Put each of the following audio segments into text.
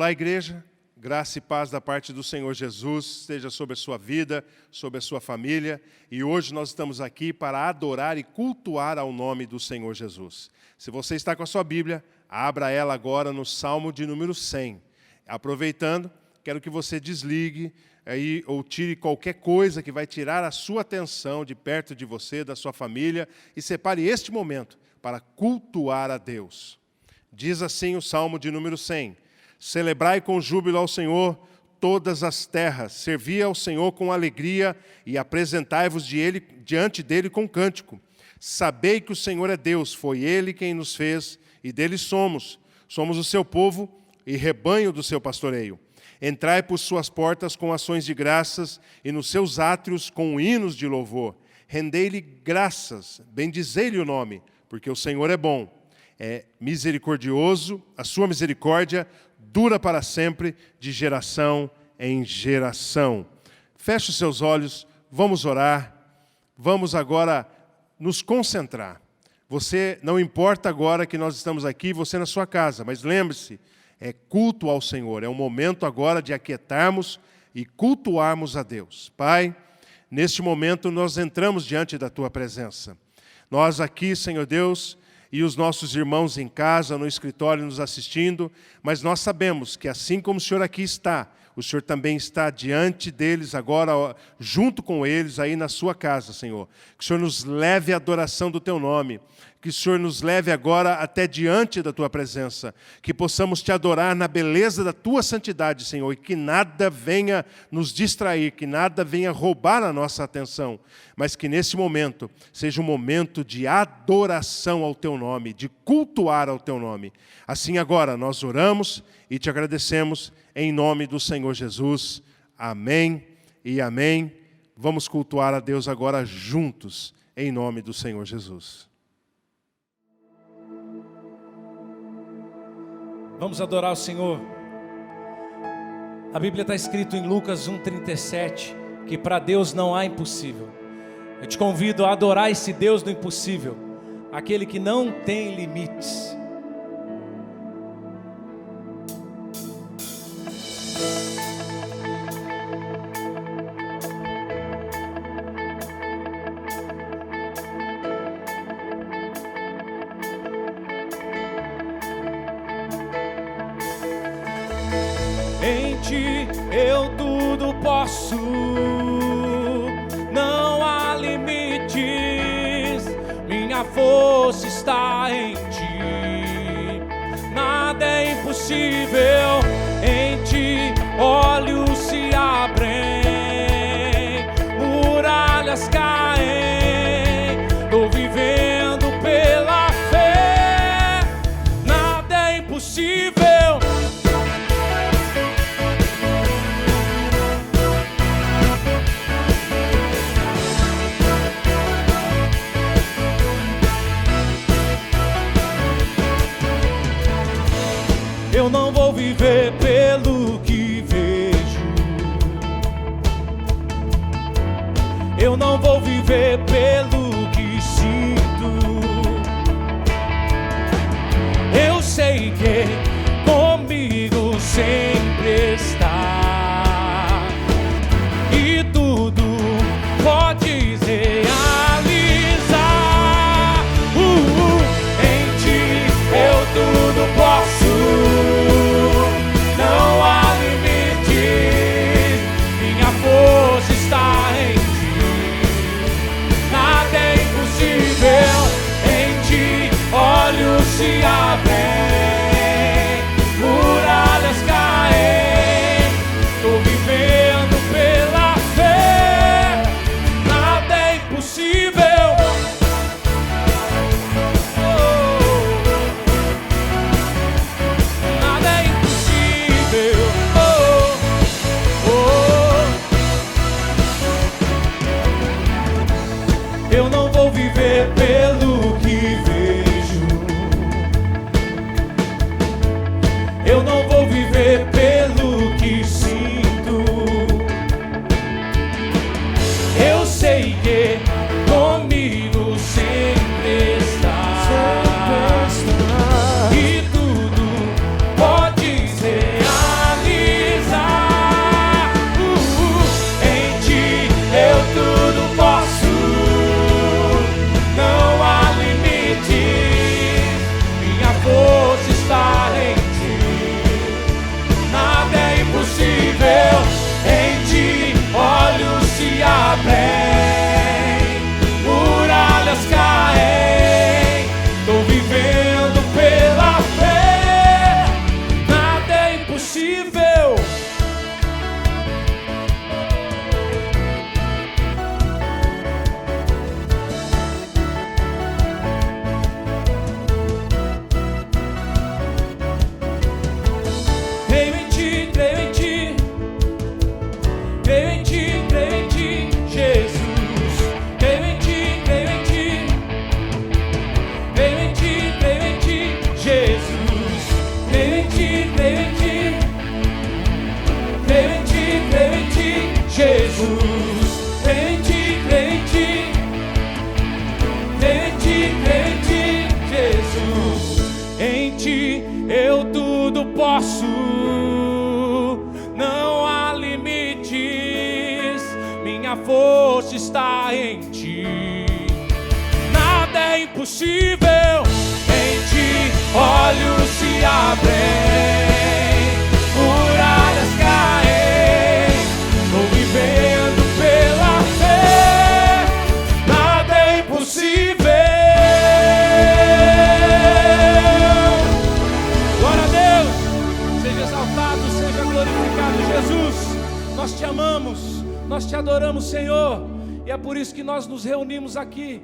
Olá, igreja, graça e paz da parte do Senhor Jesus, esteja sobre a sua vida, sobre a sua família. E hoje nós estamos aqui para adorar e cultuar ao nome do Senhor Jesus. Se você está com a sua Bíblia, abra ela agora no Salmo de número 100. Aproveitando, quero que você desligue aí, ou tire qualquer coisa que vai tirar a sua atenção de perto de você, da sua família, e separe este momento para cultuar a Deus. Diz assim o Salmo de número 100. Celebrai com júbilo ao Senhor todas as terras, servi ao Senhor com alegria e apresentai-vos diante dele com cântico. Sabei que o Senhor é Deus, foi Ele quem nos fez e dele somos. Somos o seu povo e rebanho do seu pastoreio. Entrai por suas portas com ações de graças e nos seus átrios com hinos de louvor. Rendei-lhe graças, bendizei-lhe o nome, porque o Senhor é bom. É misericordioso, a sua misericórdia dura para sempre, de geração em geração. Feche os seus olhos, vamos orar, vamos agora nos concentrar. Você, não importa agora que nós estamos aqui, você na sua casa, mas lembre-se, é culto ao Senhor, é um momento agora de aquietarmos e cultuarmos a Deus. Pai, neste momento nós entramos diante da Tua presença. Nós aqui, Senhor Deus, e os nossos irmãos em casa, no escritório, nos assistindo, mas nós sabemos que assim como o Senhor aqui está, o Senhor também está diante deles agora, junto com eles, aí na sua casa, Senhor. Que o Senhor nos leve à adoração do Teu nome, que o Senhor nos leve agora até diante da Tua presença, que possamos Te adorar na beleza da Tua santidade, Senhor, e que nada venha nos distrair, que nada venha roubar a nossa atenção, mas que nesse momento seja um momento de adoração ao Teu nome, de cultuar ao Teu nome. Assim agora nós oramos e Te agradecemos em nome do Senhor Jesus. Amém e amém. Vamos cultuar a Deus agora juntos, em nome do Senhor Jesus. Vamos adorar o Senhor. A Bíblia está escrito em Lucas 1,37, que para Deus não há impossível. Eu te convido a adorar esse Deus do impossível, aquele que não tem limites. Em ti eu tudo posso, não há limites, minha força está em ti, nada é impossível. Em ti olhos se abrem, muralhas caem, estou vivendo pela fé, nada é impossível. Eu não vou viver pelo que vejo, eu não vou viver pelo que sinto. Eu sei que comigo sempre está, e tudo pode realizar. Em ti eu tudo posso. Se abrem, muralhas caem, estou vivendo pela fé, nada é impossível. Nada é impossível. Eu não vou viver pelo que vejo, eu não vou viver pelo que sinto. Eu sei que comigo sempre está, e tudo pode realizar. Em ti eu tudo posso, não há limite, minha força está em ti. Nada é impossível. Em ti olhos se abrem, muralhas caem, estou vivendo pela fé, nada é impossível. Creio em ti, creio em ti, creio em ti, creio em ti, Jesus. Creio em ti, creio em ti, creio em ti, creio em ti, Jesus. Creio em ti, creio em ti, creio em ti, creio em ti, Jesus. Creio em ti, creio em ti, creio em ti, creio em ti, Jesus. Em ti eu tudo posso, não há limites, minha força está em ti, nada é impossível. Em ti olhos se abrem, muralhas caem, estou vivendo pela fé, nada é impossível. Glória a Deus, seja exaltado, seja glorificado, Jesus. Nós te amamos, nós te adoramos, Senhor, e é por isso que nós nos reunimos aqui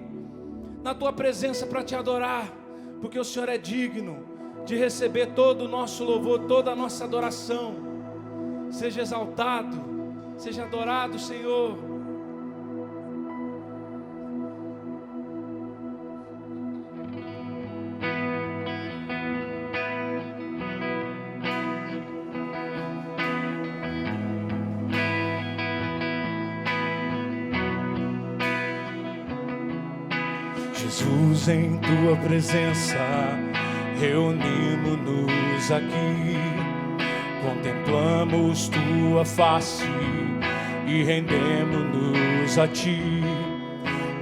na tua presença para te adorar, porque o Senhor é digno de receber todo o nosso louvor, toda a nossa adoração. Seja exaltado, seja adorado, Senhor. Jesus, em tua presença, reunimos-nos aqui, contemplamos tua face e rendemos-nos a ti,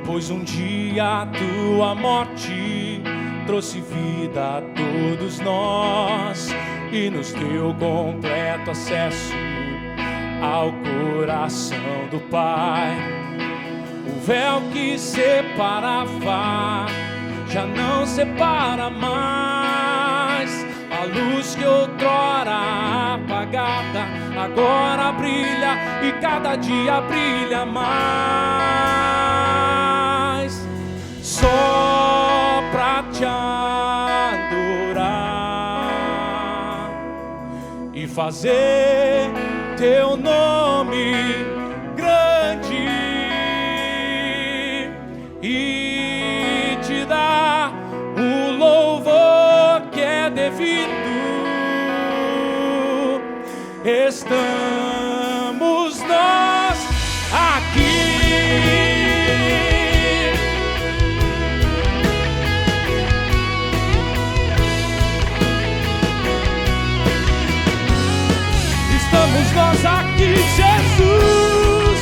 pois um dia a tua morte trouxe vida a todos nós e nos deu completo acesso ao coração do Pai. O véu que separava já não separa mais. A luz que outrora apagada agora brilha e cada dia brilha mais. Só pra te adorar e fazer teu nome grande e te dar o louvor que é devido. Estamos nós aqui. Estamos nós aqui, Jesus.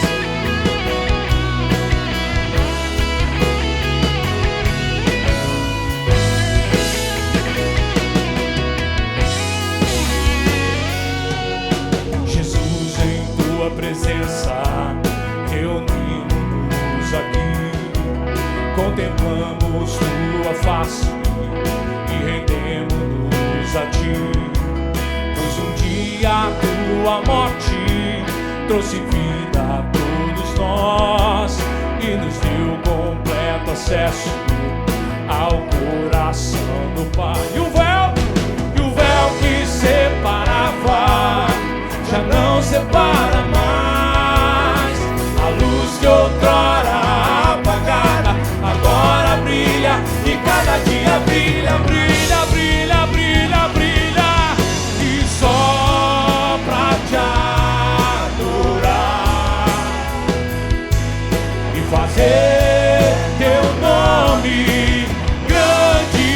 Jesus, em tua presença, reunimos-nos aqui, contemplamos tua face e rendemos-nos a ti. Um dia a tua morte trouxe vida a todos nós e nos deu completo acesso ao coração do Pai. E o véu que separava já não separa mais. A luz que outrora apagada agora brilha e cada dia brilha, brilha, brilha, brilha, brilha. Só pra te adorar e fazer teu nome grande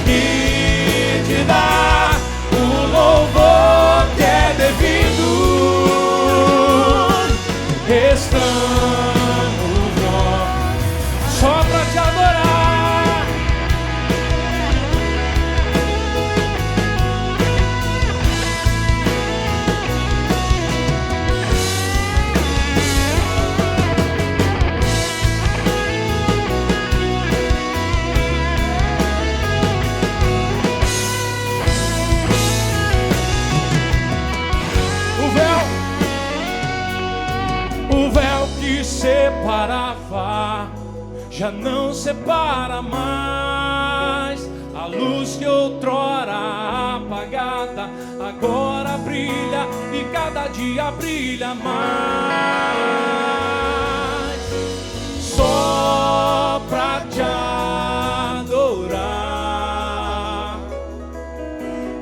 e te dar o louvor que é devido. Estamos nós só pra te adorar. O véu que separava já não separa mais. A luz que outrora apagada agora brilha e cada dia brilha mais. Só pra te adorar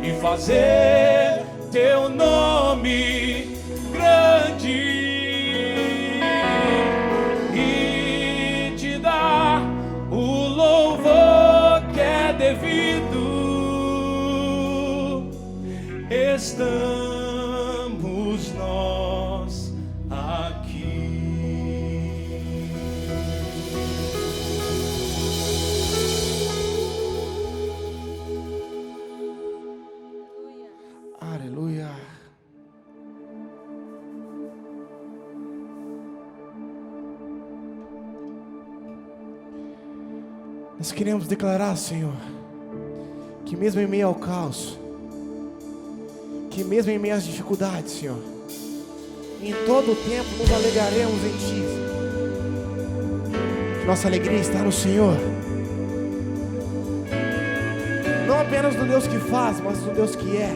e fazer teu nome grande e te dar o louvor que é devido. Estamos nós aqui. Aleluia. Nós queremos declarar, Senhor, que mesmo em meio ao caos, que mesmo em meio às dificuldades, Senhor, em todo o tempo nos alegraremos em Ti. Que nossa alegria está no Senhor, não apenas no Deus que faz, mas no Deus que é.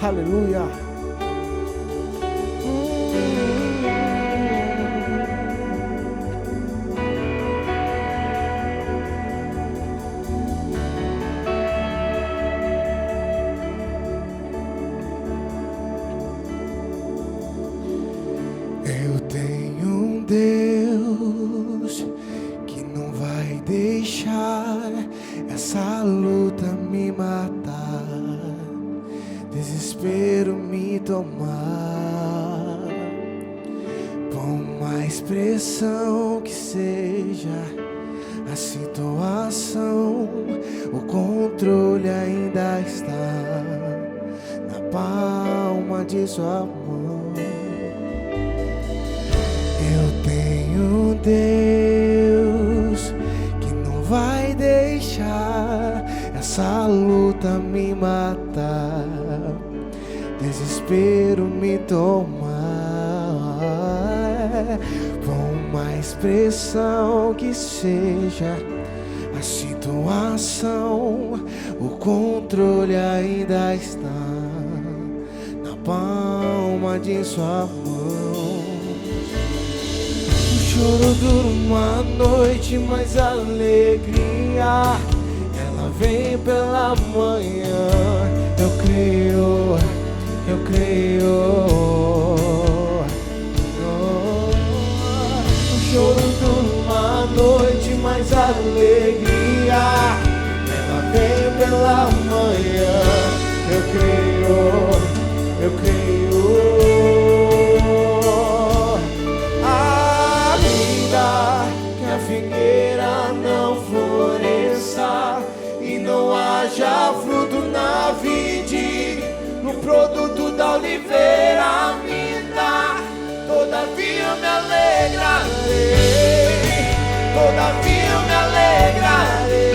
Aleluia. Eu tenho um Deus pressão que seja a situação, o controle ainda está na palma de sua mão. Eu tenho um Deus que não vai deixar essa luta me matar, desespero me tomar. Por mais pressão que seja a situação, o controle ainda está na palma de sua mão. O choro dura uma noite, mas a alegria ela vem pela manhã. Eu creio, eu creio. O choro dura uma noite, mas a alegria ela vem pela manhã. Eu creio, eu creio. Ainda que a figueira não floresça e não haja fruto na vide, no produto da oliveira minta, todavia eu me alegrarei, todavia eu me alegrarei,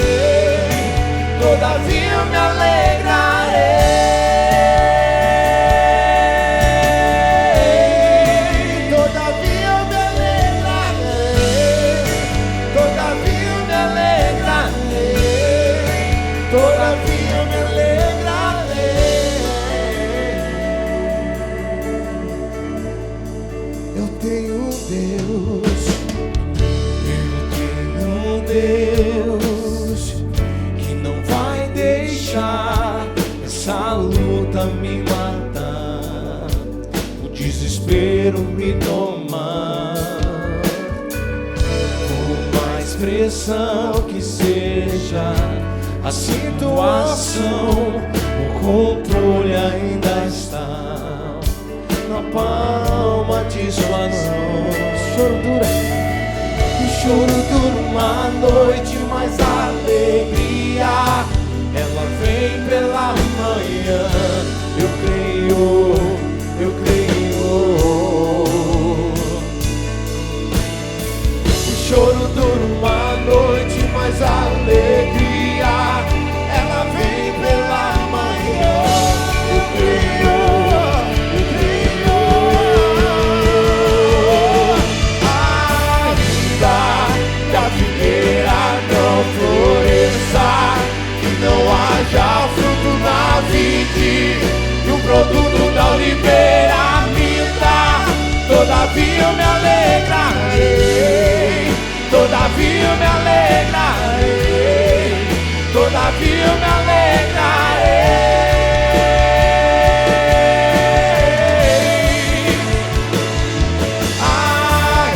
todavia eu me alegrarei, todavia eu me alegrarei, todavia eu me alegrarei, todavia eu me alegrarei. Eu tenho um Deus que não vai deixar essa luta me matar, o desespero me tomar. Por mais pressão que seja a situação, o controle ainda está na palma de suas mãos. O choro dura uma noite, mas a alegria ela vem pela manhã. Eu creio, eu creio. O choro dura uma noite, mas a alegria ela vem pela manhã. Eu creio. Não haja fruto na vide, e o produto da oliveira minta, todavia eu me alegrarei, todavia eu me alegrarei, todavia eu me alegrarei.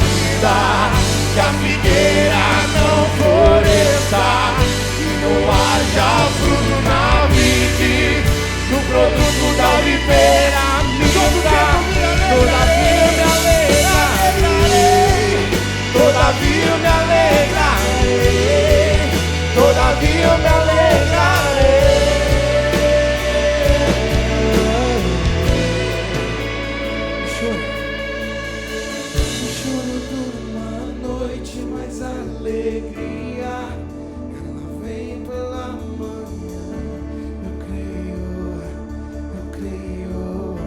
Ainda que a figueira não floresça, não haja fruto na vide, no produto da oliveira minta, todavia eu me alegrarei, todavia eu me alegrarei, todavia eu me alegrarei. O choro dura uma noite, mas a alegria vem pela manhã. Eu creio, eu creio.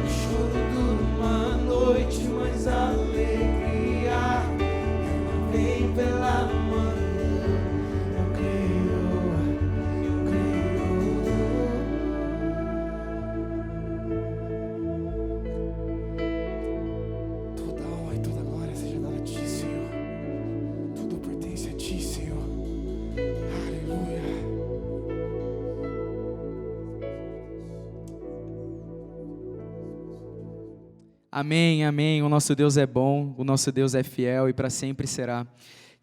O choro dura uma noite, mas a alegria ela vem pela manhã. Eu creio, eu creio. Toda honra e toda glória seja dada a ti, Senhor. Tudo pertence a ti, Senhor. Aleluia. Amém, amém. O nosso Deus é bom, o nosso Deus é fiel e para sempre será.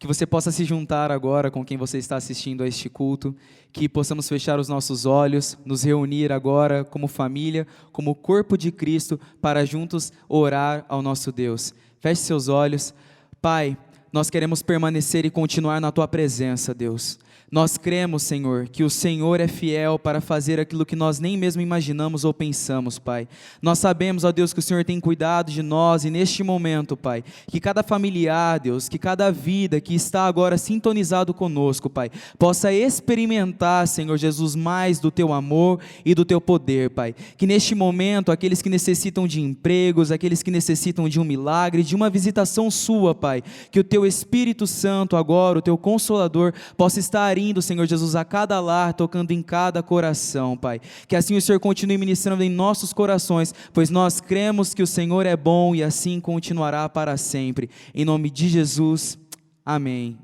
que você possa se juntar agora com quem você está assistindo a este culto, que possamos fechar os nossos olhos, nos reunir agora como família, como corpo de Cristo, para juntos orar ao nosso Deus. Feche seus olhos. Pai, nós queremos permanecer e continuar na Tua presença, Deus. Nós cremos, Senhor, que o Senhor é fiel para fazer aquilo que nós nem mesmo imaginamos ou pensamos, Pai. Nós sabemos, ó Deus, que o Senhor tem cuidado de nós e neste momento, Pai, que cada familiar, Deus, que cada vida que está agora sintonizado conosco, Pai, possa experimentar, Senhor Jesus, mais do Teu amor e do Teu poder, Pai. Que neste momento, aqueles que necessitam de empregos, aqueles que necessitam de um milagre, de uma visitação Sua, Pai, que o Teu Espírito Santo agora, o Teu Consolador, possa estar indo, Senhor Jesus, a cada lar, tocando em cada coração, Pai. Que assim o Senhor continue ministrando em nossos corações, pois nós cremos que o Senhor é bom e assim continuará para sempre. Em nome de Jesus, amém.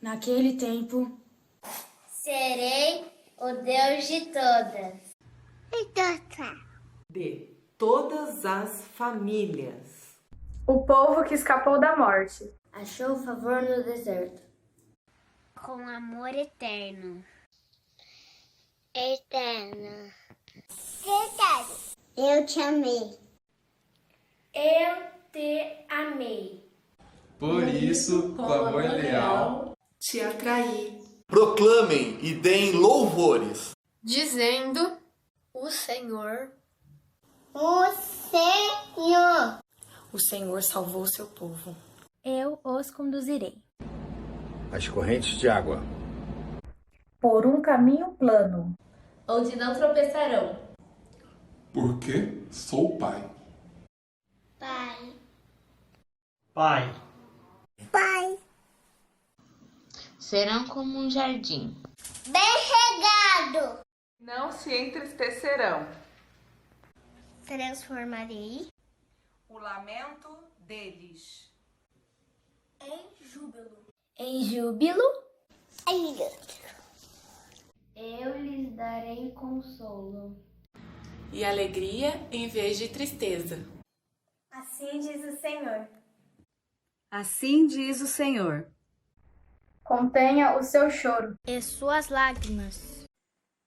Naquele tempo, serei o Deus de todas. De todas as famílias. O povo que escapou da morte. Achou favor no deserto. Com amor eterno. Eterno. Eu te amei. Eu te amei. Por isso, com amor leal, Te atraí. Proclamem e deem louvores, Dizendo: o Senhor. O Senhor. O Senhor salvou seu povo. Eu os conduzirei. As correntes de água. Por um caminho plano. Onde não tropeçarão. porque sou pai. Pai. Pai. Pai. Serão como um jardim. Bem regado. Não se entristecerão. Transformarei O lamento deles. Em júbilo. Em júbilo. Eu lhes darei consolo. E alegria em vez de tristeza. Assim diz o Senhor. Assim diz o Senhor. Contenha o seu choro. e suas lágrimas.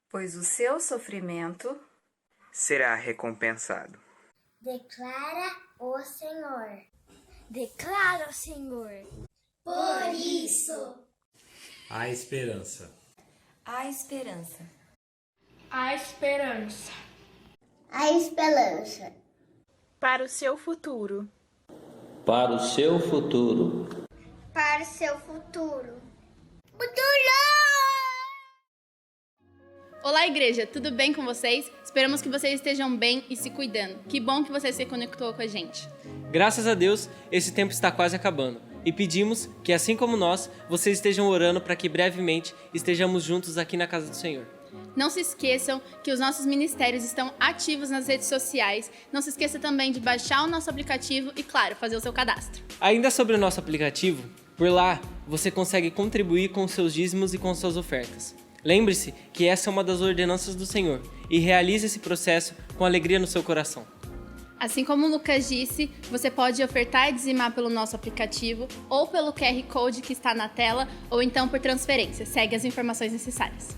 Pois o seu sofrimento será recompensado. Declara o Senhor. Declara o Senhor. Por isso. A esperança. a esperança. A esperança. A esperança. Para o seu futuro. Para o seu futuro. Para o seu futuro. Olá, igreja, tudo bem com vocês? Esperamos que vocês estejam bem e se cuidando. Que bom que você se conectou com a gente. Graças a Deus, esse tempo está quase acabando. E pedimos que, assim como nós, vocês estejam orando para que brevemente estejamos juntos aqui na casa do Senhor. Não se esqueçam que os nossos ministérios estão ativos nas redes sociais. Não se esqueça também de baixar o nosso aplicativo e, claro, fazer o seu cadastro. Ainda sobre o nosso aplicativo, por lá você consegue contribuir com seus dízimos e com suas ofertas. Lembre-se que essa é uma das ordenanças do Senhor e realize esse processo com alegria no seu coração. Assim como o Lucas disse, você pode ofertar e dizimar pelo nosso aplicativo ou pelo QR Code que está na tela ou então por transferência. Segue as informações necessárias.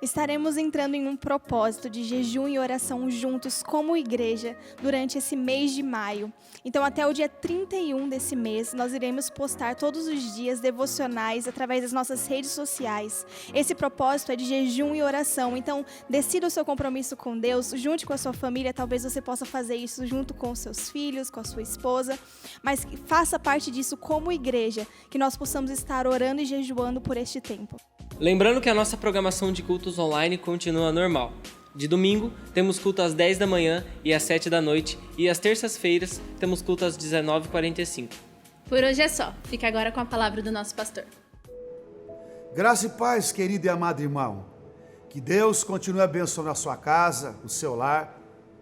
Estaremos entrando em um propósito de jejum e oração juntos como igreja durante esse mês de maio. Então, até o dia 31 desse mês, nós iremos postar todos os dias devocionais através das nossas redes sociais. Esse propósito é de jejum e oração. Então, decida o seu compromisso com Deus, junte com a sua família. Talvez você possa fazer isso junto com os seus filhos, com a sua esposa. Mas faça parte disso como igreja, que nós possamos estar orando e jejuando por este tempo. Lembrando que a nossa programação de cultos online continua normal. De domingo, temos culto às 10 da manhã e às 7 da noite, e às terças-feiras, temos culto às 19h45. Por hoje é só. Fique agora com a palavra do nosso pastor. Graça e paz, querido e amado irmão. Que Deus continue abençoando a sua casa, o seu lar,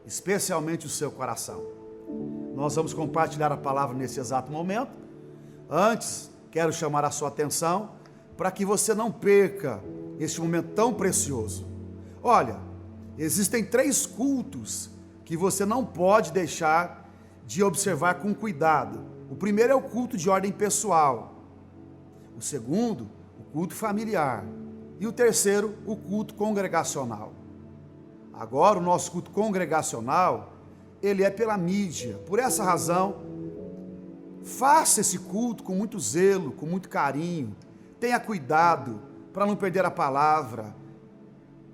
especialmente o seu coração. Nós vamos compartilhar a palavra nesse exato momento. Antes, quero chamar a sua atenção para que você não perca este momento tão precioso. Olha, existem 3 cultos que você não pode deixar de observar com cuidado. O primeiro é o culto de ordem pessoal. O segundo, o culto familiar. E o terceiro, o culto congregacional. Agora, o nosso culto congregacional, ele é pela mídia. Por essa razão, faça esse culto com muito zelo, com muito carinho. Tenha cuidado para não perder a palavra,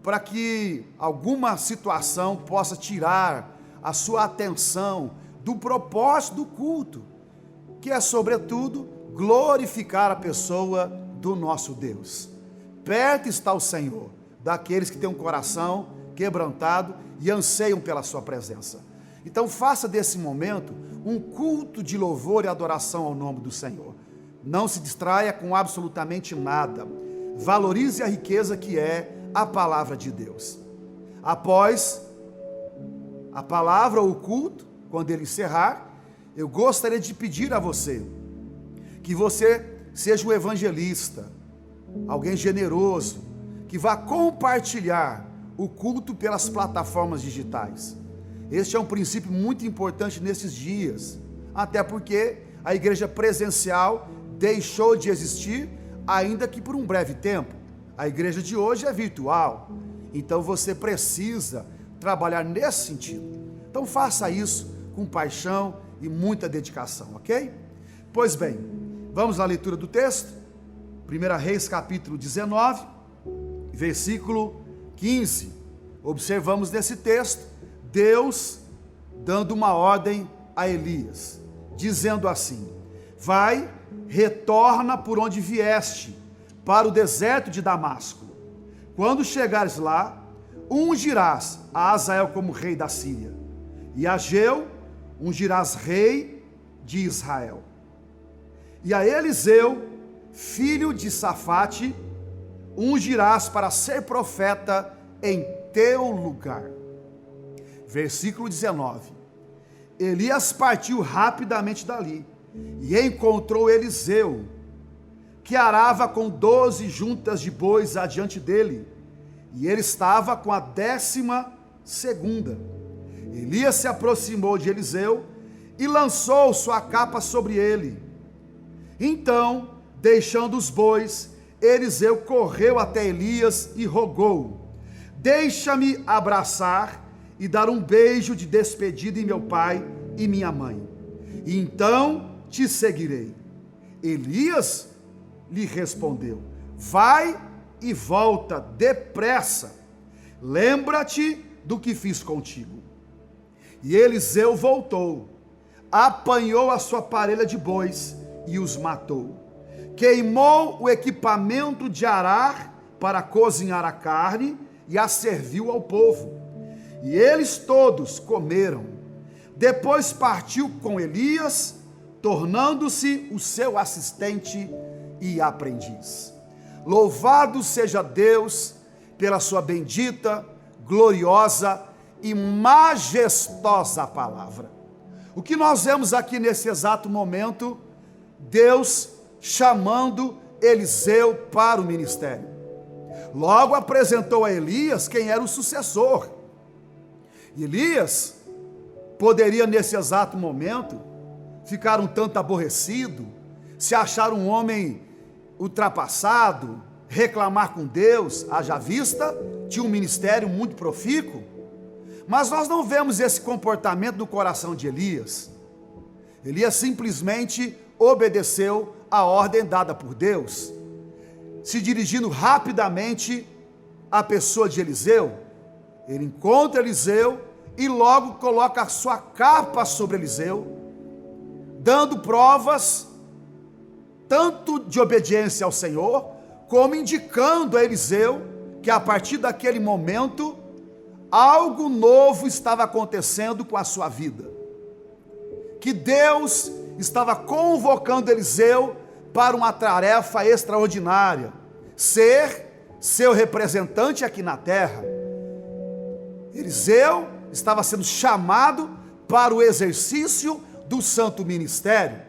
para que alguma situação possa tirar a sua atenção do propósito do culto, que é, sobretudo, glorificar a pessoa do nosso Deus. Perto está o Senhor, daqueles que têm um coração quebrantado e anseiam pela sua presença. Então faça desse momento um culto de louvor e adoração ao nome do Senhor. Não se distraia com absolutamente nada. Valorize a riqueza que é a palavra de Deus. Após a palavra ou o culto, quando ele encerrar, eu gostaria de pedir a você que você seja um evangelista, alguém generoso, que vá compartilhar o culto pelas plataformas digitais. Este é um princípio muito importante nesses dias, até porque a igreja presencial deixou de existir, ainda que por um breve tempo. A igreja de hoje é virtual, então você precisa trabalhar nesse sentido. Então faça isso com paixão e muita dedicação, ok? Pois bem, vamos à leitura do texto. 1 Reis capítulo 19, versículo 15. Observamos nesse texto Deus dando uma ordem a Elias, dizendo assim: vai, retorna por onde vieste, para o deserto de Damasco. Quando chegares lá, ungirás a Azael como rei da Síria, e a Jeu ungirás rei de Israel. E a Eliseu, filho de Safate, ungirás para ser profeta em teu lugar. Versículo 19. Elias partiu rapidamente dali e encontrou Eliseu, que arava com 12 juntas de bois adiante dele, e ele estava com a 12ª. Elias se aproximou de Eliseu e lançou sua capa sobre ele. Então, deixando os bois, Eliseu correu até Elias e rogou: deixa-me abraçar e dar um beijo de despedida em meu pai e minha mãe, e então te seguirei. Elias lhe respondeu: vai e volta depressa, lembra-te do que fiz contigo. E Eliseu voltou, apanhou a sua parelha de bois e os matou. Queimou o equipamento de arar para cozinhar a carne e a serviu ao povo. E eles todos comeram. Depois partiu com Elias, tornando-se o seu assistente e aprendiz. Louvado seja Deus pela sua bendita, gloriosa e majestosa palavra. O que nós vemos aqui nesse exato momento, Deus chamando Eliseu para o ministério. Logo apresentou a Elias quem era o sucessor. Elias poderia nesse exato momento ficar um tanto aborrecido, se achar um homem ultrapassado, reclamar com Deus, haja vista, tinha um ministério muito profícuo. Mas nós não vemos esse comportamento no coração de Elias. Elias simplesmente obedeceu a ordem dada por Deus, se dirigindo rapidamente à pessoa de Eliseu. Ele encontra Eliseu e logo coloca a sua capa sobre Eliseu, dando provas tanto de obediência ao Senhor, como indicando a Eliseu que a partir daquele momento algo novo estava acontecendo com a sua vida, que Deus estava convocando Eliseu para uma tarefa extraordinária, ser seu representante aqui na terra, Eliseu estava sendo chamado para o exercício do santo ministério.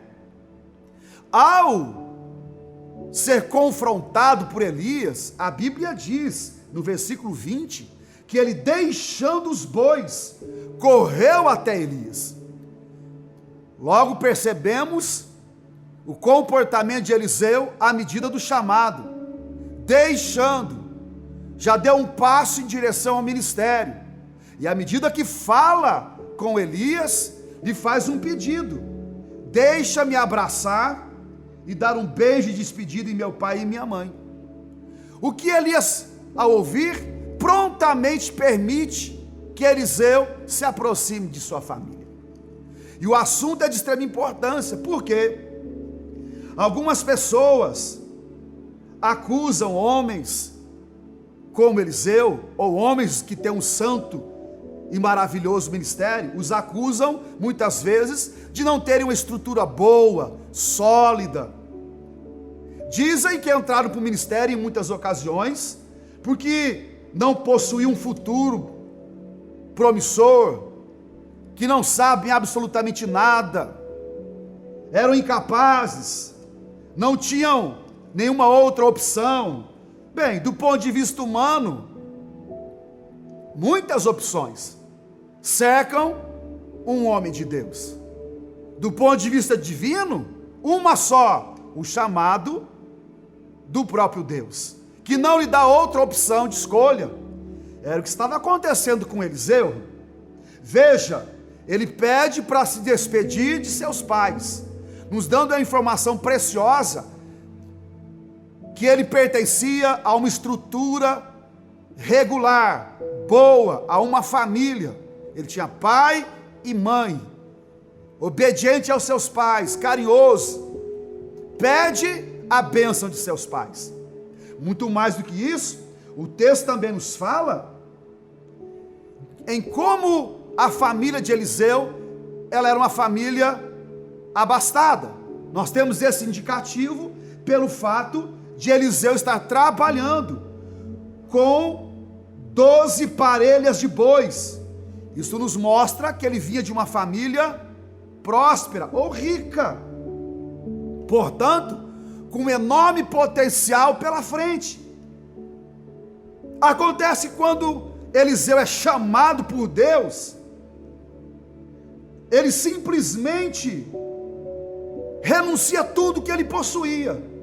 Ao ser confrontado por Elias, a Bíblia diz, no versículo 20, que ele, deixando os bois, correu até Elias. Logo percebemos o comportamento de Eliseu à medida do chamado. Deixando, já deu um passo em direção ao ministério. E à medida que fala com Elias, lhe faz um pedido: deixa-me abraçar e dar um beijo de despedida em meu pai e minha mãe. O que Elias, ao ouvir, prontamente permite que Eliseu se aproxime de sua família. E o assunto é de extrema importância, porque algumas pessoas acusam homens como Eliseu, ou homens que têm um santo e maravilhoso ministério, os acusam muitas vezes de não terem uma estrutura boa, sólida. Dizem que entraram para o ministério em muitas ocasiões porque não possuíam um futuro promissor, que não sabem absolutamente nada, eram incapazes, não tinham nenhuma outra opção. Bem, do ponto de vista humano, muitas opções cercam um homem de Deus. Do ponto de vista divino, uma só: o chamado do próprio Deus, que não lhe dá outra opção de escolha. Era o que estava acontecendo com Eliseu. Veja, ele pede para se despedir de seus pais, nos dando a informação preciosa que ele pertencia a uma estrutura regular, boa, a uma família. Ele tinha pai e mãe, obediente aos seus pais, carinhoso. Pede a bênção de seus pais. Muito mais do que isso, o texto também nos fala em como a família de Eliseu, ela era uma família abastada. Nós temos esse indicativo pelo fato de Eliseu estar trabalhando com 12 parelhas de bois. Isso nos mostra que ele vinha de uma família próspera ou rica, portanto, com um enorme potencial pela frente. Acontece quando Eliseu é chamado por Deus, ele simplesmente renuncia a tudo que ele possuía.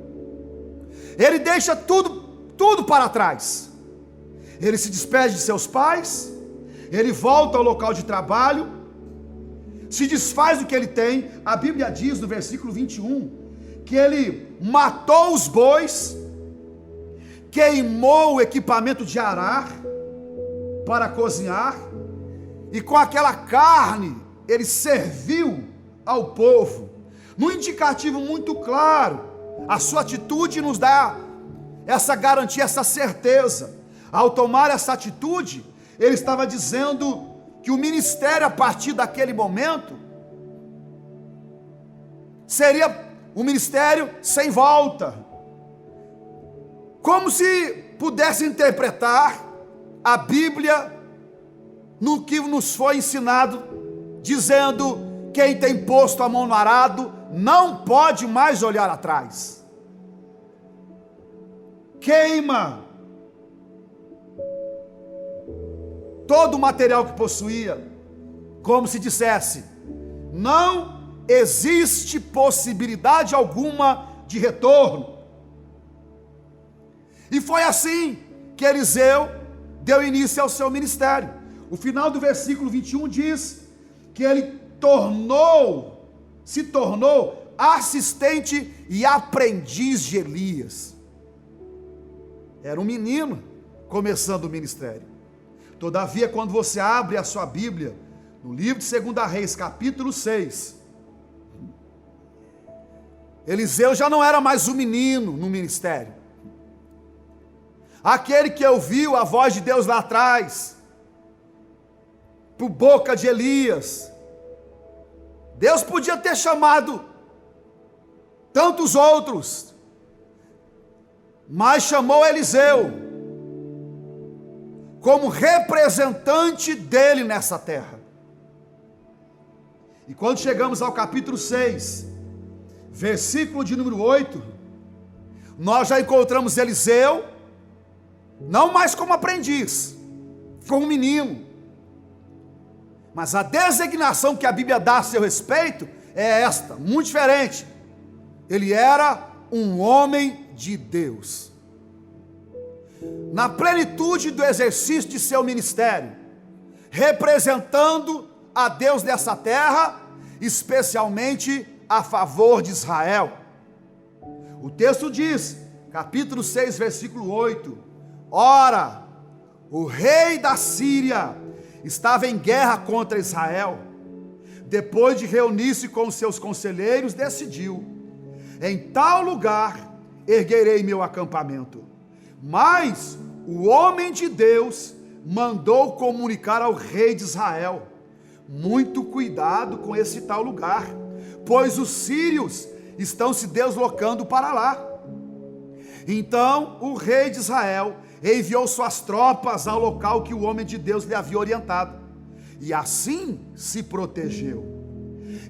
Ele deixa tudo para trás. Ele se despede de seus pais, ele volta ao local de trabalho, se desfaz do que ele tem. A Bíblia diz no versículo 21 que ele matou os bois, queimou o equipamento de arar para cozinhar, e com aquela carne ele serviu ao povo, num indicativo muito claro. A sua atitude nos dá essa garantia, essa certeza. Ao tomar essa atitude, ele estava dizendo que o ministério, a partir daquele momento, seria um ministério sem volta. Como se pudesse interpretar a Bíblia no que nos foi ensinado, dizendo: quem tem posto a mão no arado não pode mais olhar atrás. Queima todo o material que possuía, como se dissesse: não existe possibilidade alguma de retorno. E foi assim que Eliseu deu início ao seu ministério. O final do versículo 21 diz que ele se tornou assistente e aprendiz de Elias. Era um menino começando o ministério. Todavia, quando você abre a sua Bíblia, no livro de 2 Reis, capítulo 6, Eliseu já não era mais um menino no ministério. Aquele que ouviu a voz de Deus lá atrás, por boca de Elias. Deus podia ter chamado tantos outros, mas chamou Eliseu. como representante dele nessa terra. E quando chegamos ao capítulo 6, versículo de número 8, nós já encontramos Eliseu, não mais como aprendiz, como menino, mas a designação que a Bíblia dá a seu respeito é esta, muito diferente. Ele era um homem de Deus, na plenitude do exercício de seu ministério, representando a Deus dessa terra, especialmente a favor de Israel. O texto diz, capítulo 6, versículo 8: ora, o rei da Síria estava em guerra contra Israel. Depois de reunir-se com os seus conselheiros, decidiu: em tal lugar erguerei meu acampamento. Mas o homem de Deus mandou comunicar ao rei de Israel: muito cuidado com esse tal lugar, pois os sírios estão se deslocando para lá. Então o rei de Israel enviou suas tropas ao local que o homem de Deus lhe havia orientado, e assim se protegeu.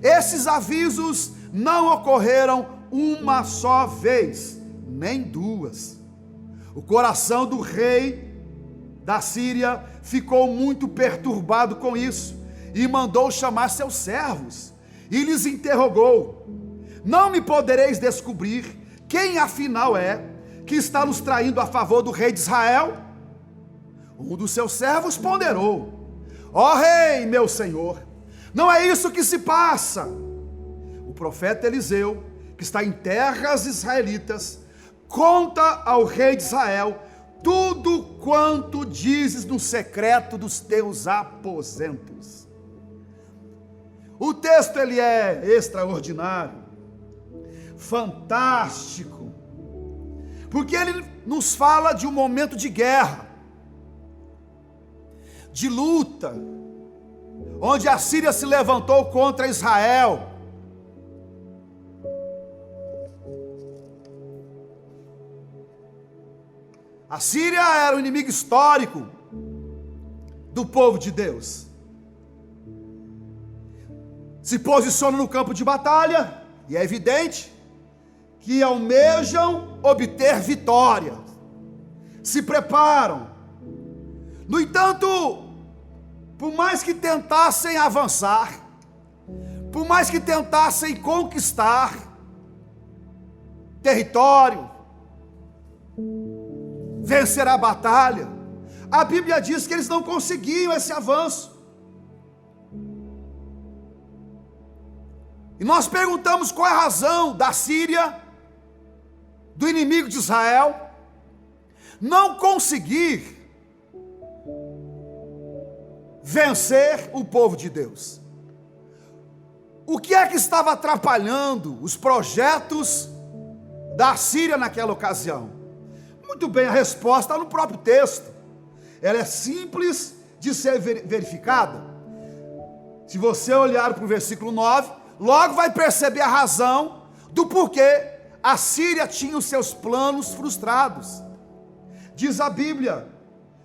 Esses avisos não ocorreram uma só vez, nem duas. O coração do rei da Síria ficou muito perturbado com isso, e mandou chamar seus servos, e lhes interrogou: não me podereis descobrir quem afinal é que está nos traindo a favor do rei de Israel? Um dos seus servos ponderou: ó rei, meu senhor, não é isso que se passa. O profeta Eliseu, que está em terras israelitas, conta ao rei de Israel tudo quanto dizes no secreto dos teus aposentos. O texto ele é extraordinário, fantástico, porque ele nos fala de um momento de guerra, de luta, onde a Síria se levantou contra Israel. A Síria era o inimigo histórico do povo de Deus. Se posiciona no campo de batalha, e é evidente que almejam obter vitória, se preparam. No entanto, por mais que tentassem avançar, por mais que tentassem conquistar território, vencer a batalha, a Bíblia diz que eles não conseguiam esse avanço. E nós perguntamos qual é a razão da Síria, do inimigo de Israel, não conseguir vencer o povo de Deus. O que é que estava atrapalhando os projetos da Síria naquela ocasião? Muito bem, a resposta está no próprio texto. Ela é simples de ser verificada. Se você olhar para o versículo 9, logo vai perceber a razão do porquê a Síria tinha os seus planos frustrados. Diz a Bíblia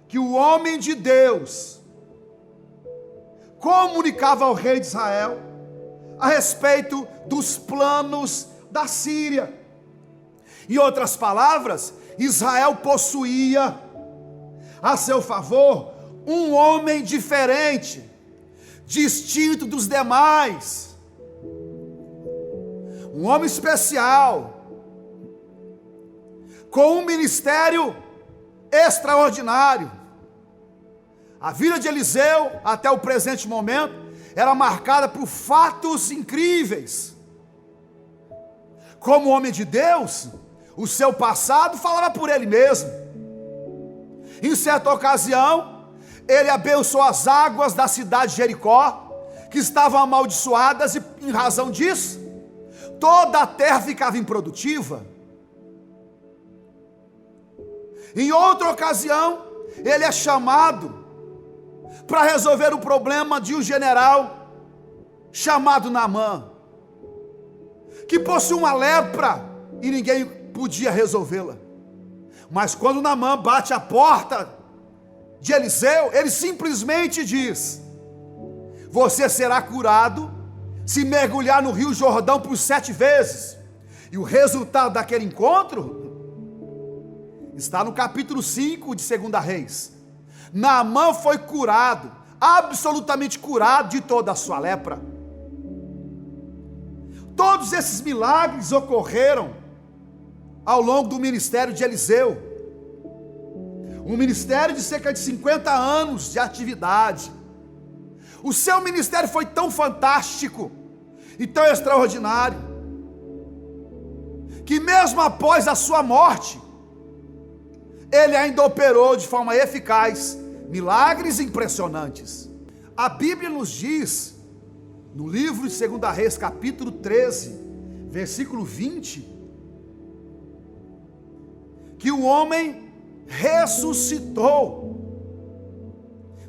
que o homem de Deus comunicava ao rei de Israel a respeito dos planos da Síria. Em outras palavras, Israel possuía a seu favor um homem diferente, distinto dos demais, um homem especial, com um ministério extraordinário. A vida de Eliseu, até o presente momento, era marcada por fatos incríveis. Como homem de Deus, o seu passado falava por ele mesmo. Em certa ocasião, ele abençoou as águas da cidade de Jericó, que estavam amaldiçoadas, e em razão disso, toda a terra ficava improdutiva. Em outra ocasião, ele é chamado para resolver o problema de um general chamado Naamã, que possuía uma lepra e ninguém podia resolvê-la. Mas quando Naamã bate a porta de Eliseu, ele simplesmente diz: você será curado se mergulhar no Rio Jordão por 7 vezes. E o resultado daquele encontro está no capítulo 5 de 2 Reis. Naamã foi curado, absolutamente curado de toda a sua lepra. Todos esses milagres ocorreram ao longo do ministério de Eliseu. Um ministério de cerca de 50 anos de atividade. O seu ministério foi tão fantástico e tão extraordinário, que mesmo após a sua morte, ele ainda operou de forma eficaz milagres impressionantes. A Bíblia nos diz, no livro de 2 Reis, capítulo 13, versículo 20, que o homem ressuscitou,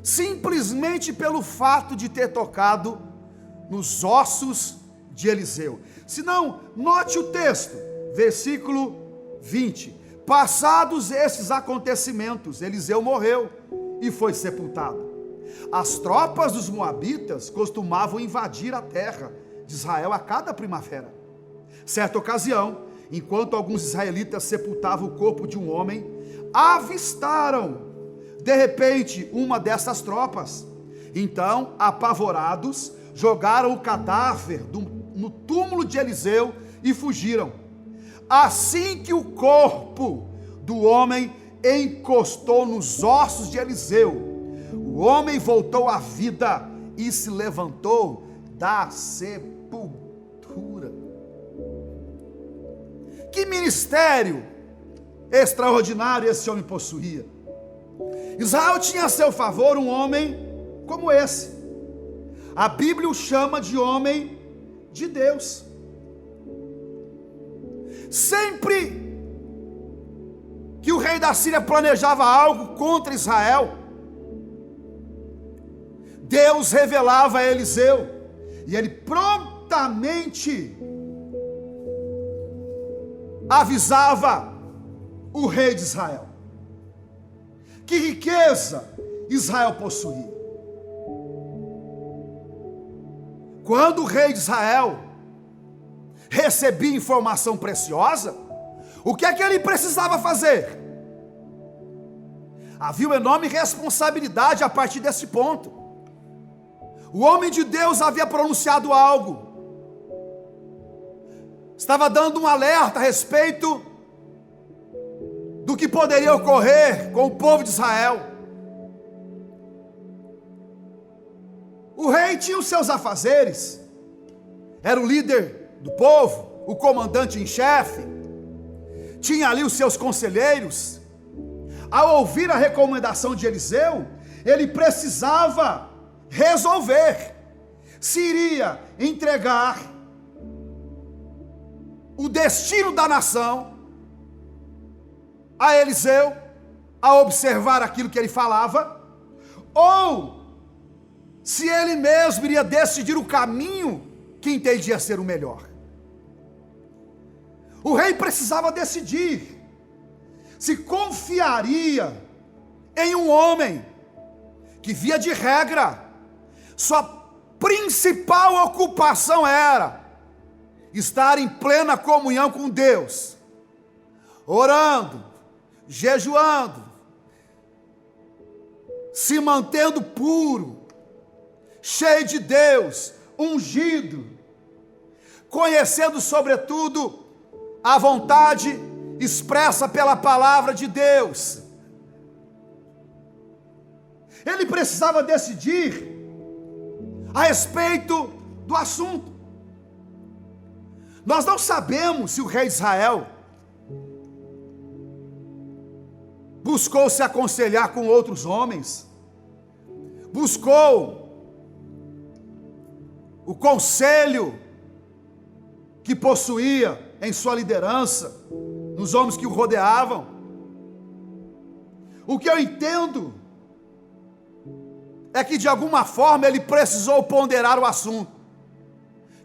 simplesmente pelo fato de ter tocado nos ossos de Eliseu. Se não, note o texto, versículo 20. Passados esses acontecimentos, Eliseu morreu e foi sepultado. As tropas dos moabitas costumavam invadir a terra de Israel a cada primavera. Certa ocasião, enquanto alguns israelitas sepultavam o corpo de um homem, avistaram de repente uma dessas tropas. Então, apavorados, jogaram o cadáver no túmulo de Eliseu e fugiram. Assim que o corpo do homem encostou nos ossos de Eliseu, o homem voltou à vida e se levantou da sepultura. Que ministério extraordinário esse homem possuía! Israel tinha a seu favor um homem como esse. A Bíblia o chama de homem de Deus. Sempre que o rei da Síria planejava algo contra Israel, Deus revelava a Eliseu, e ele prontamente avisava o rei de Israel. Que riqueza Israel possuía! Quando o rei de Israel recebia informação preciosa, o que é que ele precisava fazer? Havia uma enorme responsabilidade a partir desse ponto. O homem de Deus havia pronunciado algo, estava dando um alerta a respeito do que poderia ocorrer com o povo de Israel. O rei tinha os seus afazeres, era o líder do povo, o comandante em chefe, tinha ali os seus conselheiros. Ao ouvir a recomendação de Eliseu, ele precisava resolver se iria entregar o destino da nação a Eliseu, a observar aquilo que ele falava, ou se ele mesmo iria decidir o caminho que entendia ser o melhor. O rei precisava decidir se confiaria em um homem que, via de regra, sua principal ocupação era estar em plena comunhão com Deus, orando, jejuando, se mantendo puro, cheio de Deus, ungido, conhecendo sobretudo a vontade expressa pela palavra de Deus. Ele precisava decidir a respeito do assunto. Nós não sabemos se o rei de Israel buscou se aconselhar com outros homens, buscou o conselho que possuía em sua liderança, nos homens que o rodeavam. O que eu entendo é que de alguma forma ele precisou ponderar o assunto.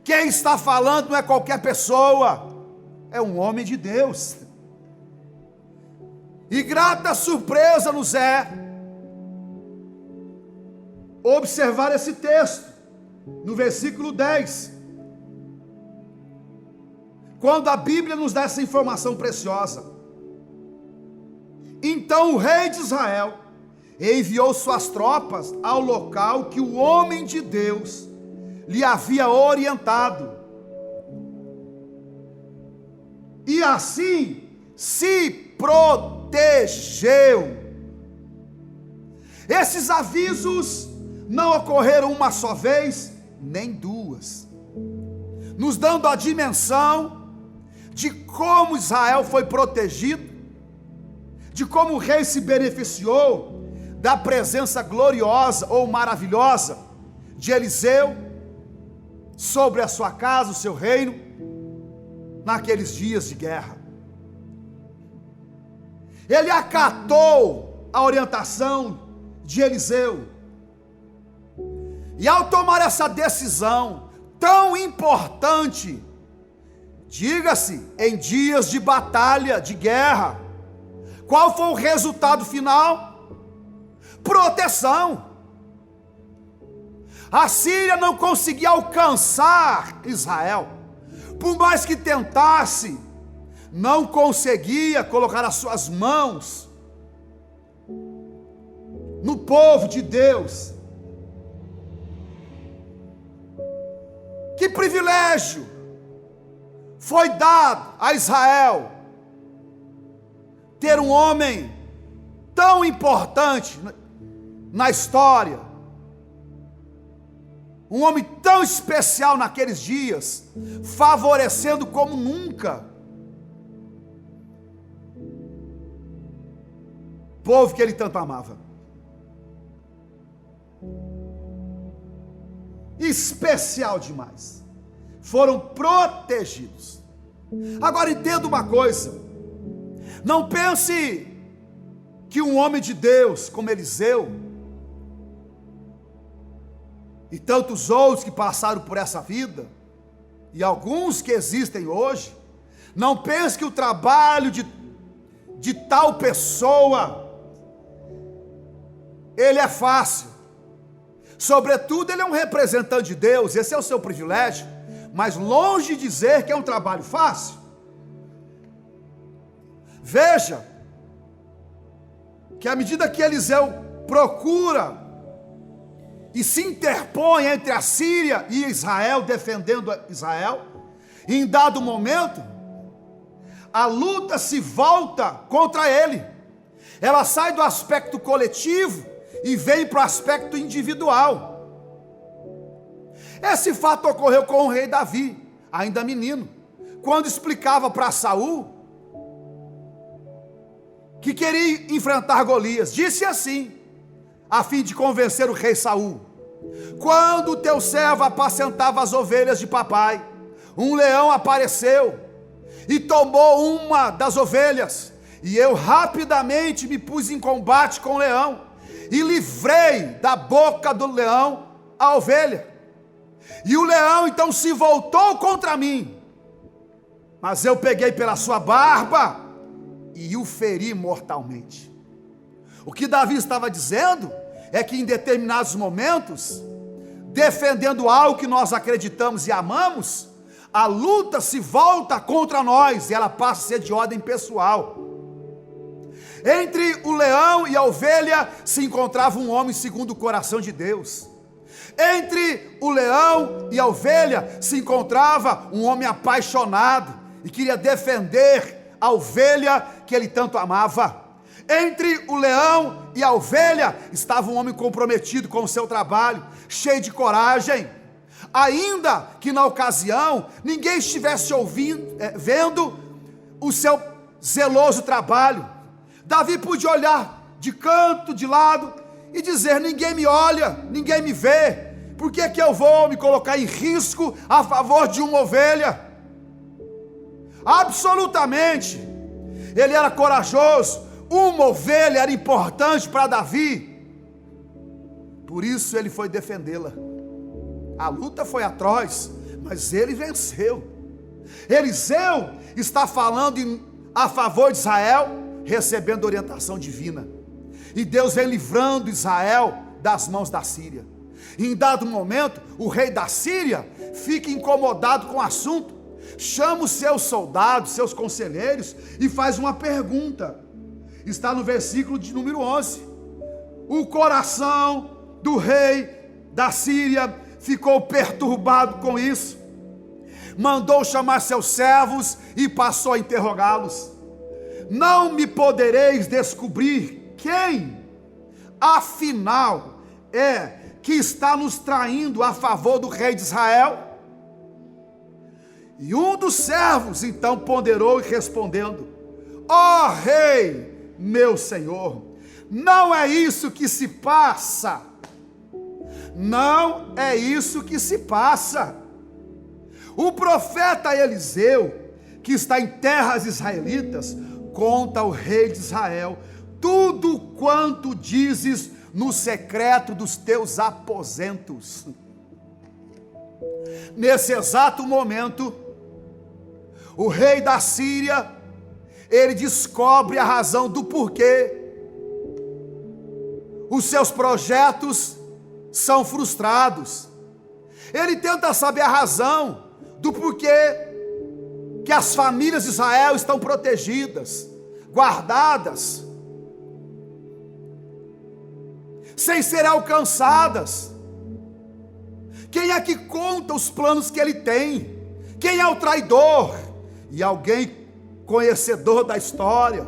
Quem está falando não é qualquer pessoa, é um homem de Deus. E grata surpresa nos é observar esse texto, no versículo 10, quando a Bíblia nos dá essa informação preciosa. Então o rei de Israel enviou suas tropas ao local que o homem de Deus lhe havia orientado. E assim se protegeu. Esses avisos não ocorreram uma só vez, nem duas, nos dando a dimensão de como Israel foi protegido, de como o rei se beneficiou da presença gloriosa ou maravilhosa de Eliseu sobre a sua casa, o seu reino, naqueles dias de guerra. Ele acatou a orientação de Eliseu, e ao tomar essa decisão tão importante, diga-se, em dias de batalha, de guerra, qual foi o resultado final? Proteção. A Síria não conseguia alcançar Israel, por mais que tentasse, não conseguia colocar as suas mãos no povo de Deus. Que privilégio foi dado a Israel ter um homem tão importante na história, um homem tão especial naqueles dias, favorecendo como nunca o povo que ele tanto amava. Especial demais. Foram protegidos. Agora entenda uma coisa: não pense que um homem de Deus como Eliseu e tantos outros que passaram por essa vida, e alguns que existem hoje, não pense que o trabalho de tal pessoa ele é fácil. Sobretudo, ele é um representante de Deus, esse é o seu privilégio, mas longe de dizer que é um trabalho fácil. Veja que à medida que Eliseu procura e se interpõe entre a Síria e Israel, defendendo Israel, em dado momento, a luta se volta contra ele. Ela sai do aspecto coletivo e vem para o aspecto individual. Esse fato ocorreu com o rei Davi, ainda menino, quando explicava para Saul que queria enfrentar Golias. Disse assim, a fim de convencer o rei Saul: quando o teu servo apacentava as ovelhas de papai, um leão apareceu e tomou uma das ovelhas, e eu rapidamente me pus em combate com o leão e livrei da boca do leão a ovelha. E o leão então se voltou contra mim, mas eu peguei pela sua barba e o feri mortalmente. O que Davi estava dizendo é que em determinados momentos, defendendo algo que nós acreditamos e amamos, a luta se volta contra nós e ela passa a ser de ordem pessoal. Entre o leão e a ovelha se encontrava um homem segundo o coração de Deus. Entre o leão e a ovelha se encontrava um homem apaixonado e queria defender a ovelha que ele tanto amava. Entre o leão e a ovelha estava um homem comprometido com o seu trabalho, cheio de coragem, ainda que na ocasião ninguém estivesse vendo o seu zeloso trabalho. Davi podia olhar de canto, de lado e dizer: ninguém me olha, ninguém me vê, por que que eu vou me colocar em risco a favor de uma ovelha? Absolutamente, ele era corajoso, uma ovelha era importante para Davi, por isso ele foi defendê-la. A luta foi atroz, mas ele venceu. Eliseu está falando a favor de Israel, recebendo orientação divina, e Deus vem livrando Israel das mãos da Síria. Em dado momento, o rei da Síria fica incomodado com o assunto, chama os seus soldados, seus conselheiros e faz uma pergunta. Está no versículo de número 11. O coração do rei da Síria ficou perturbado com isso. Mandou chamar seus servos e passou a interrogá-los. Não me podereis descobrir quem, afinal, é que está nos traindo a favor do rei de Israel? E um dos servos então ponderou e respondendo: ó rei, meu senhor, não é isso que se passa. Não é isso que se passa. O profeta Eliseu, que está em terras israelitas, conta ao rei de Israel tudo quanto dizes no secreto dos teus aposentos. Nesse exato momento, o rei da Síria, ele descobre a razão do porquê os seus projetos são frustrados. Ele tenta saber a razão do porquê que as famílias de Israel estão protegidas, guardadas, sem ser alcançadas. Quem é que conta os planos que ele tem? Quem é o traidor? E alguém conhecedor da história,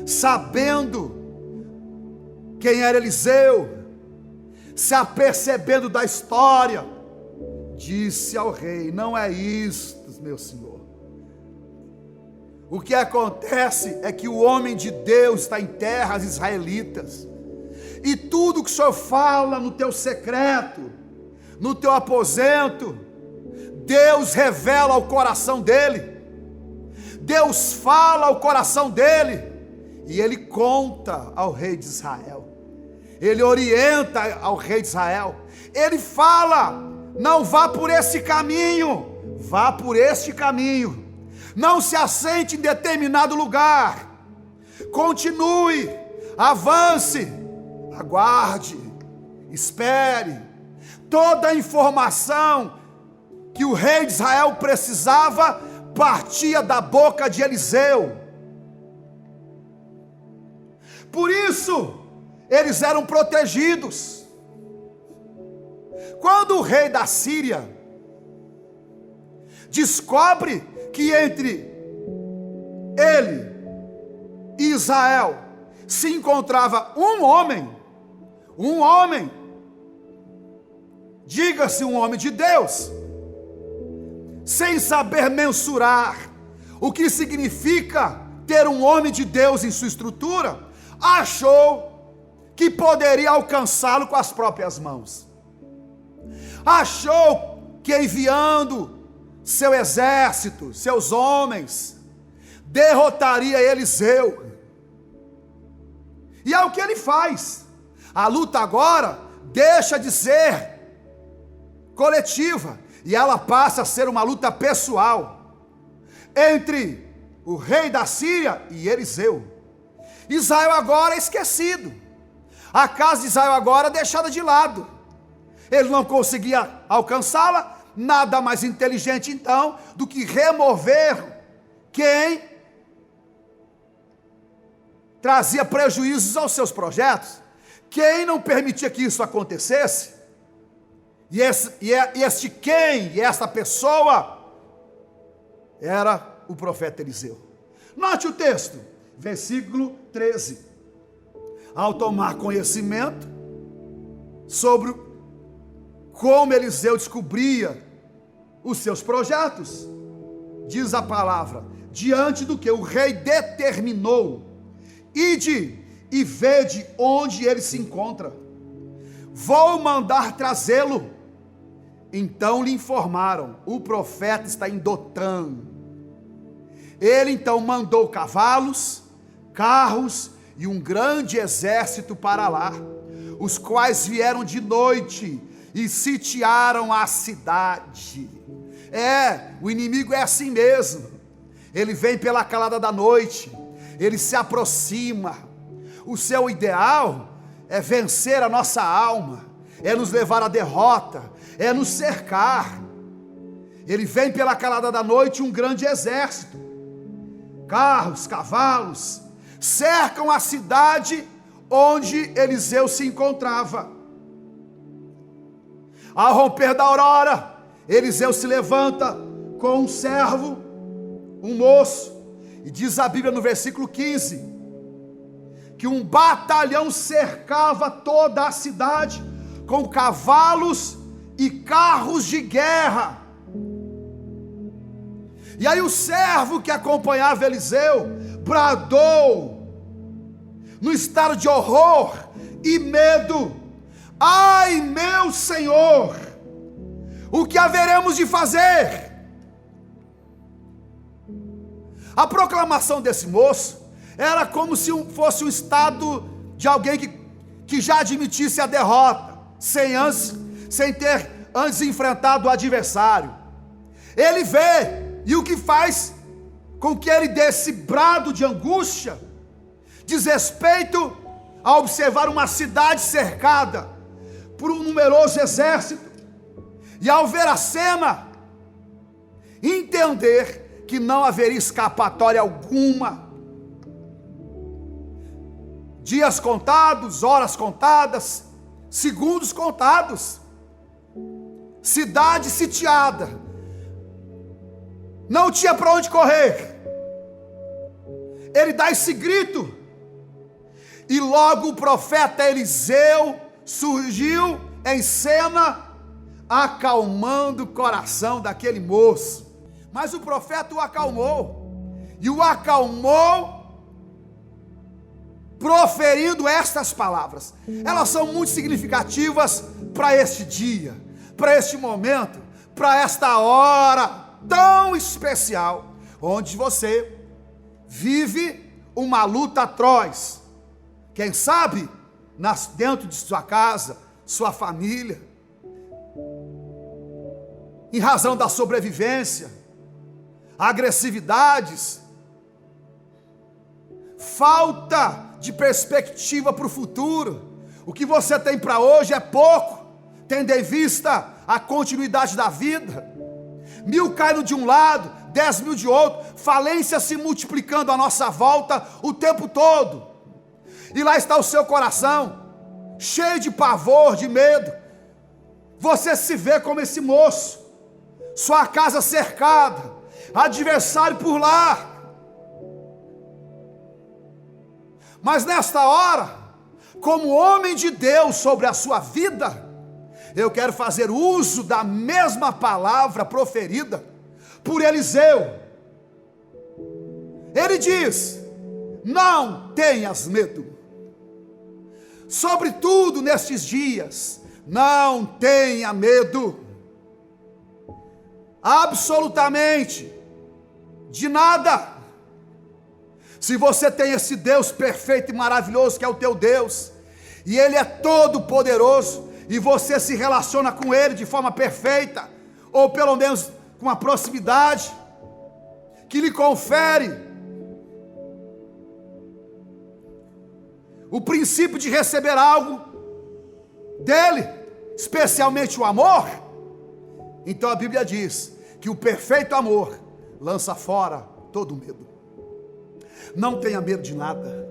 sabendo quem era Eliseu, se apercebendo da história, disse ao rei: não é isto, meu senhor. O que acontece é que o homem de Deus está em terras israelitas, e tudo que o senhor fala no teu secreto, no teu aposento, Deus revela ao coração dele. Deus fala ao coração dele, e ele conta ao rei de Israel. Ele orienta ao rei de Israel. Ele fala: não vá por esse caminho, vá por este caminho. Não se assente em determinado lugar. Continue, avance, aguarde, espere. Toda a informação que o rei de Israel precisava partia da boca de Eliseu. Por isso, eles eram protegidos. Quando o rei da Síria descobre que entre ele e Israel se encontrava um homem, diga-se um homem de Deus, sem saber mensurar o que significa ter um homem de Deus em sua estrutura, achou que poderia alcançá-lo com as próprias mãos. Achou que enviando seu exército, seus homens, derrotaria Eliseu. E é o que ele faz. A luta agora deixa de ser coletiva e ela passa a ser uma luta pessoal entre o rei da Síria e Eliseu. Israel agora é esquecido. A casa de Israel agora é deixada de lado. Ele não conseguia alcançá-la. Nada mais inteligente então do que remover quem trazia prejuízos aos seus projetos, quem não permitia que isso acontecesse. E esta pessoa era o profeta Eliseu. Note o texto, versículo 13. Ao tomar conhecimento sobre como Eliseu descobria os seus projetos, diz a palavra: diante do que o rei determinou, ide e vede onde ele se encontra, vou mandar trazê-lo. Então lhe informaram: o profeta está em Dotã. Ele então mandou cavalos, carros e um grande exército para lá, os quais vieram de noite e sitiaram a cidade. O inimigo é assim mesmo. Ele vem pela calada da noite, ele se aproxima. O seu ideal é vencer a nossa alma, é nos levar à derrota, é nos cercar. Ele vem pela calada da noite, um grande exército, carros, cavalos, cercam a cidade onde Eliseu se encontrava. Ao romper da aurora, Eliseu se levanta com um servo, um moço, e diz a Bíblia no versículo 15, que um batalhão cercava toda a cidade com cavalos e carros de guerra. E aí o servo que acompanhava Eliseu bradou no estado de horror e medo: ai, meu Senhor, o que haveremos de fazer? A proclamação desse moço era como se fosse um estado de alguém que já admitisse a derrota, sem ter antes enfrentado o adversário. Ele vê, e o que faz com que ele dê esse brado de angústia, diz respeito a observar uma cidade cercada por um numeroso exército, e ao ver a cena, entender que não haveria escapatória alguma. Dias contados, horas contadas, segundos contados, cidade sitiada, não tinha para onde correr. Ele dá esse grito, e logo o profeta Eliseu surgiu em cena, acalmando o coração daquele moço. Mas o profeta o acalmou, e o acalmou proferindo estas palavras. Elas são muito significativas para este dia, para este momento, para esta hora tão especial, onde você vive uma luta atroz. Quem sabe, dentro de sua casa, sua família, em razão da sobrevivência, agressividades, falta de perspectiva para o futuro. O que você tem para hoje é pouco, tendo em vista a continuidade da vida. 1000 caindo de um lado, 10.000 de outro, falência se multiplicando à nossa volta o tempo todo. E lá está o seu coração, cheio de pavor, de medo. Você se vê como esse moço, sua casa cercada, adversário por lá. Mas nesta hora, como homem de Deus sobre a sua vida, eu quero fazer uso da mesma palavra proferida por Eliseu. Ele diz: não tenhas medo. Sobretudo nestes dias, não tenha medo. Absolutamente de nada. Se você tem esse Deus perfeito e maravilhoso que é o teu Deus, e Ele é todo poderoso, e você se relaciona com Ele de forma perfeita, ou pelo menos com uma proximidade que lhe confere o princípio de receber algo dele, especialmente o amor, então a Bíblia diz que o perfeito amor lança fora todo medo. Não tenha medo de nada.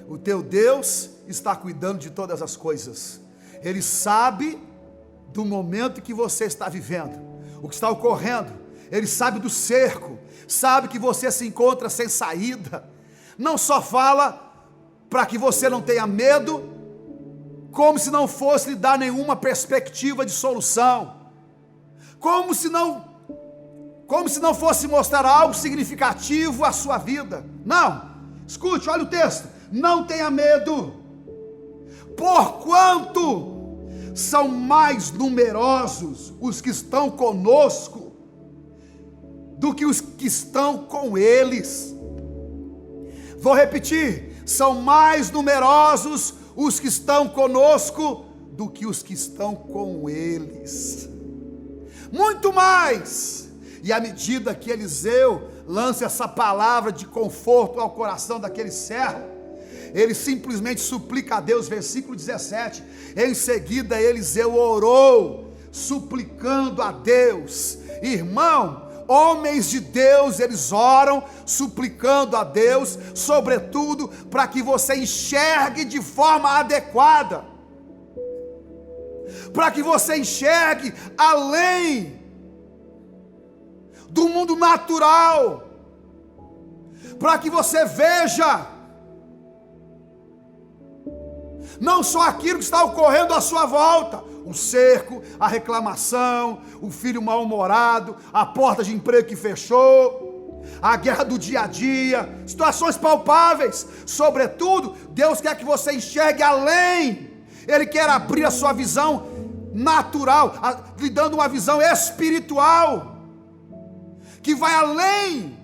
O teu Deus está cuidando de todas as coisas. Ele sabe do momento que você está vivendo, o que está ocorrendo. Ele sabe do cerco, sabe que você se encontra sem saída. Não só fala para que você não tenha medo, como se não fosse lhe dar nenhuma perspectiva de solução, como se não fosse mostrar algo significativo à sua vida. Não, escute, olha o texto: não tenha medo, porquanto são mais numerosos os que estão conosco do que os que estão com eles. Vou repetir: são mais numerosos os que estão conosco do que os que estão com eles. Muito mais. E à medida que Eliseu lança essa palavra de conforto ao coração daquele servo, Ele simplesmente suplica a Deus, versículo 17. Em seguida Eliseu orou, suplicando a Deus. Irmão, homens de Deus, eles oram, suplicando a Deus, sobretudo para que você enxergue de forma adequada, para que você enxergue além do mundo natural, para que você veja não só aquilo que está ocorrendo à sua volta, o cerco, a reclamação, o filho mal-humorado, a porta de emprego que fechou, a guerra do dia a dia, situações palpáveis. Sobretudo, Deus quer que você enxergue além. Ele quer abrir a sua visão natural, lhe dando uma visão espiritual, que vai além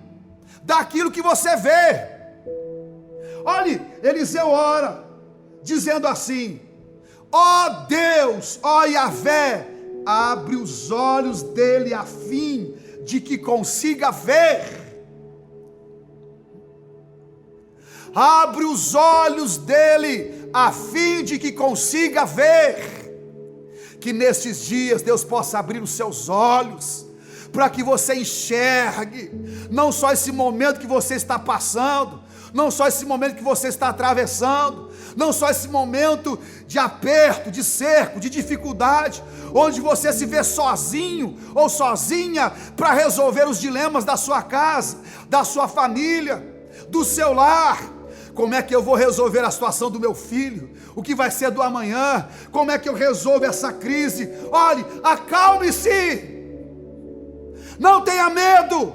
daquilo que você vê. Olhe, Eliseu ora, dizendo assim: ó Deus, ó Yahvé, abre os olhos dele a fim de que consiga ver. Abre os olhos dele a fim de que consiga ver. Que nestes dias Deus possa abrir os seus olhos, para que você enxergue não só esse momento que você está passando, não só esse momento que você está atravessando, não só esse momento de aperto, de cerco, de dificuldade, onde você se vê sozinho ou sozinha para resolver os dilemas da sua casa, da sua família, do seu lar. Como é que eu vou resolver a situação do meu filho? O que vai ser do amanhã? Como é que eu resolvo essa crise? Olhe, acalme-se, não tenha medo,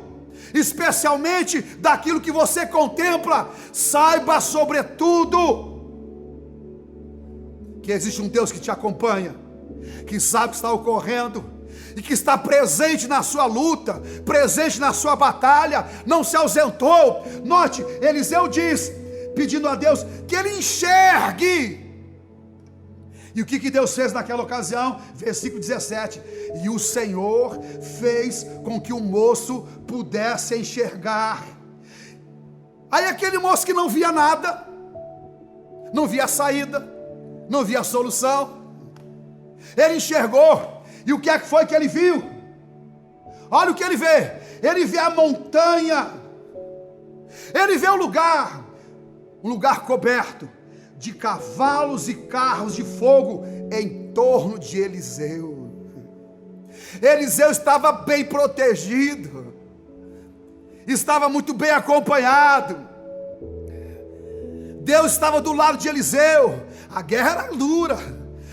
especialmente daquilo que você contempla. Saiba sobretudo que existe um Deus que te acompanha, que sabe o que está ocorrendo e que está presente na sua luta, presente na sua batalha, não se ausentou. Note, Eliseu diz, pedindo a Deus que ele enxergue. E o que Deus fez naquela ocasião? Versículo 17: e o Senhor fez com que o moço pudesse enxergar. Aí aquele moço que não via nada, não via saída, não via solução, ele enxergou. E o que é que foi que ele viu? Olha o que ele vê. Ele vê a montanha, ele vê o lugar, um lugar coberto de cavalos e carros de fogo em torno de Eliseu. Eliseu estava bem protegido, estava muito bem acompanhado. Deus estava do lado de Eliseu. A guerra era dura,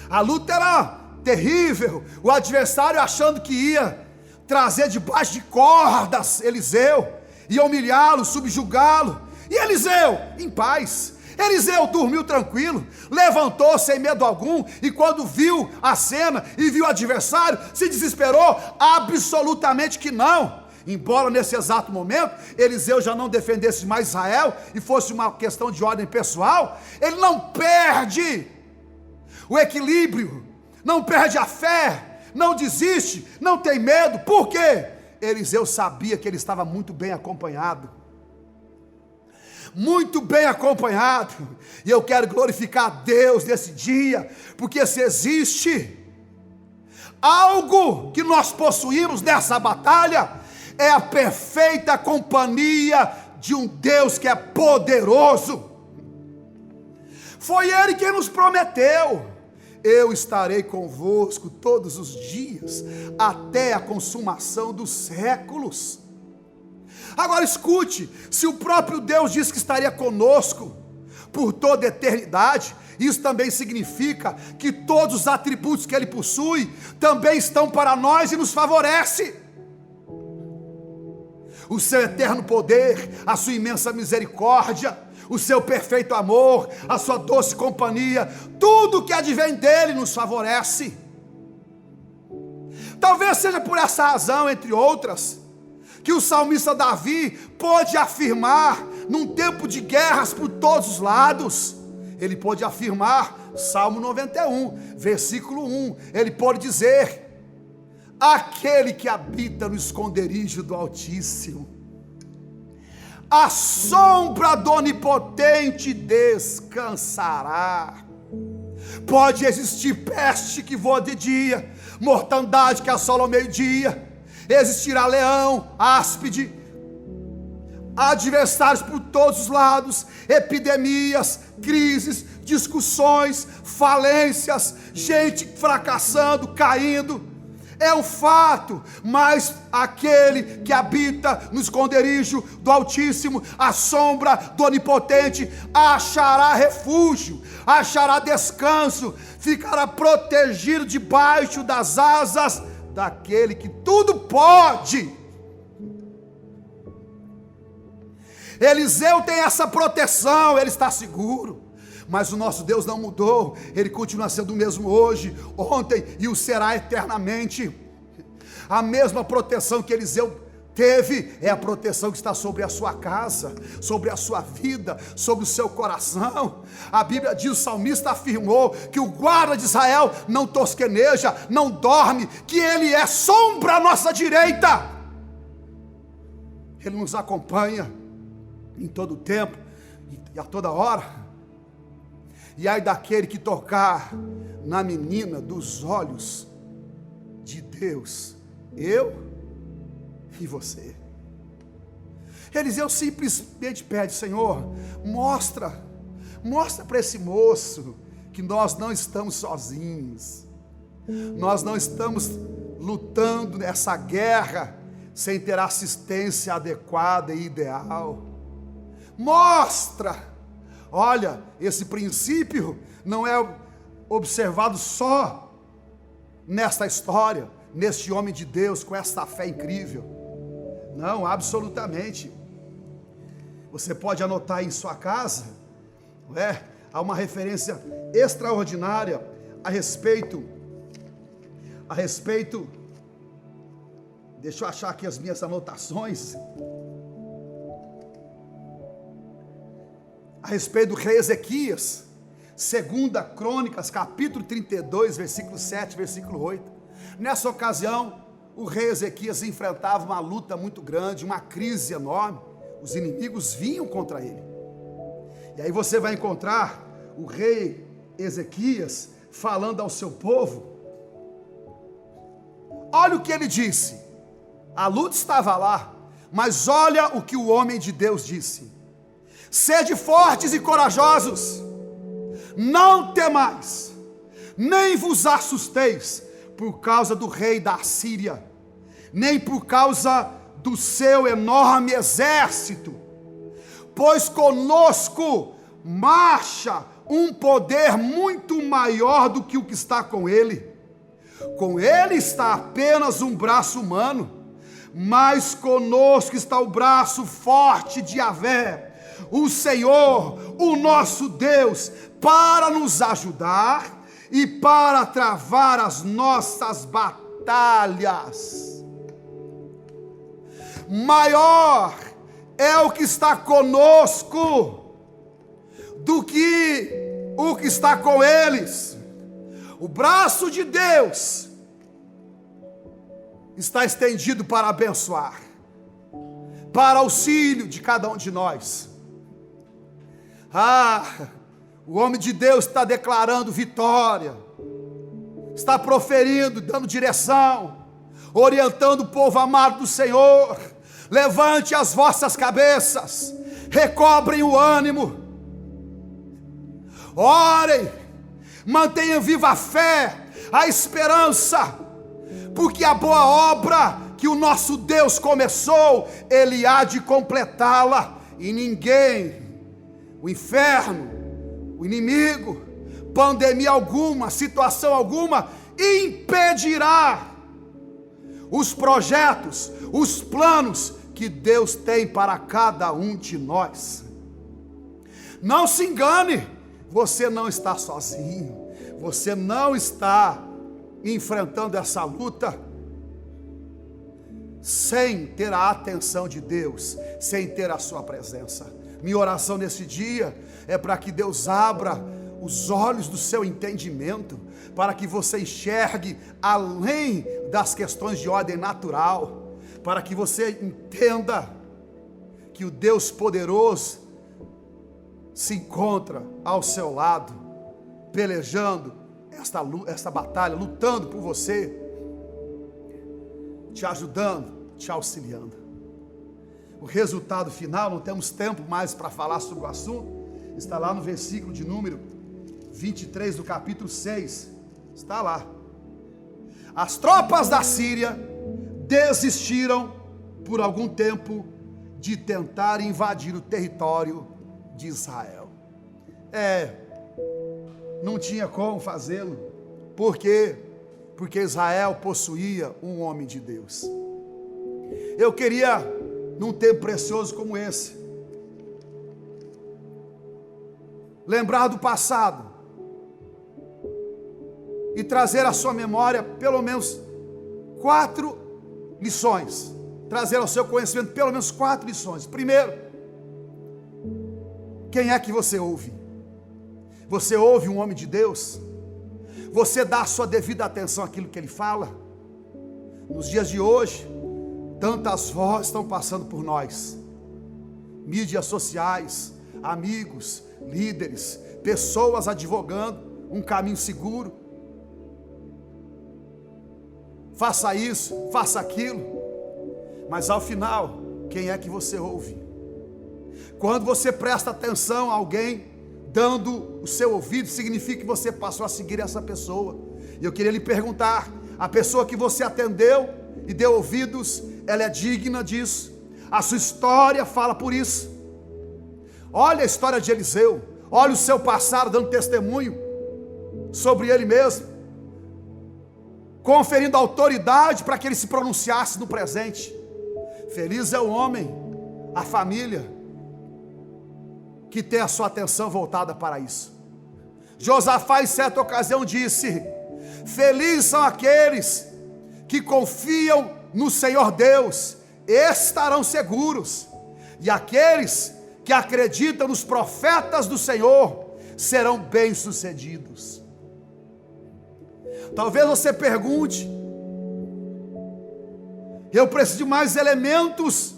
a luta era terrível, o adversário achando que ia trazer debaixo de cordas Eliseu, ia humilhá-lo, subjugá-lo, e Eliseu em paz. Eliseu dormiu tranquilo, levantou sem medo algum, e quando viu a cena e viu o adversário, se desesperou? Absolutamente que não. Embora nesse exato momento Eliseu já não defendesse mais Israel e fosse uma questão de ordem pessoal, ele não perde o equilíbrio, não perde a fé, não desiste, não tem medo. Por quê? Eliseu sabia que ele estava muito bem acompanhado, muito bem acompanhado. E eu quero glorificar a Deus nesse dia, porque se existe algo que nós possuímos nessa batalha, é a perfeita companhia de um Deus que é poderoso. Foi Ele quem nos prometeu: eu estarei convosco todos os dias, até a consumação dos séculos. Agora escute, se o próprio Deus disse que estaria conosco por toda a eternidade, isso também significa que todos os atributos que Ele possui também estão para nós e nos favorece. O seu eterno poder, a sua imensa misericórdia, o seu perfeito amor, a sua doce companhia, tudo que advém dele nos favorece. Talvez seja por essa razão, entre outras, que o salmista Davi pôde afirmar, num tempo de guerras por todos os lados, ele pôde afirmar, Salmo 91, versículo 1, ele pôde dizer: aquele que habita no esconderijo do Altíssimo, a sombra do Onipotente descansará. Pode existir peste que voa de dia, mortandade que assola ao meio-dia, existirá leão, áspide, adversários por todos os lados, epidemias, crises, discussões, falências, gente fracassando, caindo. É um fato, mas aquele que habita no esconderijo do Altíssimo, a sombra do Onipotente, achará refúgio, achará descanso, ficará protegido debaixo das asas daquele que tudo pode. Eliseu tem essa proteção, ele está seguro. Mas o nosso Deus não mudou, Ele continua sendo o mesmo hoje, ontem e o será eternamente. A mesma proteção que Eliseu teve é a proteção que está sobre a sua casa, sobre a sua vida, sobre o seu coração. A Bíblia diz, o salmista afirmou que o guarda de Israel não tosqueneja, não dorme, que Ele é sombra à nossa direita. Ele nos acompanha em todo o tempo e a toda hora. E ai daquele que tocar na menina dos olhos de Deus, eu e você. Eliseu simplesmente pede, Senhor, mostra para esse moço que nós não estamos sozinhos, nós não estamos lutando nessa guerra sem ter assistência adequada e ideal. Mostra. Olha, esse princípio não é observado só nesta história, neste homem de Deus com esta fé incrível. Não, absolutamente. Você pode anotar aí em sua casa, não é? Há uma referência extraordinária a respeito, deixa eu achar aqui as minhas anotações, a respeito do rei Ezequias, 2 Crônicas, capítulo 32, versículo 7, versículo 8. Nessa ocasião, o rei Ezequias enfrentava uma luta muito grande, uma crise enorme. Os inimigos vinham contra ele. E aí você vai encontrar o rei Ezequias falando ao seu povo. Olha o que ele disse. A luta estava lá, mas olha o que o homem de Deus disse. Sede fortes e corajosos, não temais, nem vos assusteis por causa do rei da Assíria, nem por causa do seu enorme exército, pois conosco marcha um poder muito maior do que o que está com ele. Com ele está apenas um braço humano, mas conosco está o braço forte de Yahvé, o Senhor, o nosso Deus, para nos ajudar e para travar as nossas batalhas. Maior é o que está conosco do que o que está com eles. O braço de Deus está estendido para abençoar, para auxílio de cada um de nós. O homem de Deus está declarando vitória, está proferindo, dando direção, orientando o povo amado do Senhor. Levante as vossas cabeças, recobrem o ânimo, orem, mantenham viva a fé, a esperança, porque a boa obra que o nosso Deus começou, Ele há de completá-la, e ninguém, o inferno, o inimigo, pandemia alguma, situação alguma, impedirá os projetos, os planos que Deus tem para cada um de nós. Não se engane, você não está sozinho, você não está enfrentando essa luta sem ter a atenção de Deus, sem ter a sua presença. Minha oração nesse dia é para que Deus abra os olhos do seu entendimento, para que você enxergue além das questões de ordem natural, para que você entenda que o Deus poderoso se encontra ao seu lado, pelejando esta batalha, lutando por você, te ajudando, te auxiliando. O resultado final, não temos tempo mais para falar sobre o assunto, está lá no versículo de número 23 do capítulo 6, está lá. As tropas da Síria desistiram por algum tempo de tentar invadir o território de Israel. Não tinha como fazê-lo. Por quê? Porque Israel possuía um homem de Deus. Eu queria, num tempo precioso como esse, lembrar do passado e trazer à sua memória pelo menos 4 lições. Trazer ao seu conhecimento pelo menos 4 lições. Primeiro, quem é que você ouve? Você ouve um homem de Deus? Você dá a sua devida atenção àquilo que ele fala? Nos dias de hoje, tantas vozes estão passando por nós. Mídias sociais, amigos, líderes, pessoas advogando um caminho seguro. Faça isso, faça aquilo. Mas ao final, quem é que você ouve? Quando você presta atenção a alguém dando o seu ouvido, significa que você passou a seguir essa pessoa. E eu queria lhe perguntar, a pessoa que você atendeu e deu ouvidos, ela é digna disso? A sua história fala por isso. Olha a história de Eliseu, olha o seu passado dando testemunho sobre ele mesmo, conferindo autoridade para que ele se pronunciasse no presente. Feliz é o homem, a família, que tem a sua atenção voltada para isso. Josafá em certa ocasião disse: felizes são aqueles que confiam no Senhor Deus, estarão seguros. E aqueles que acreditam nos profetas do Senhor serão bem-sucedidos. Talvez você pergunte: eu preciso de mais elementos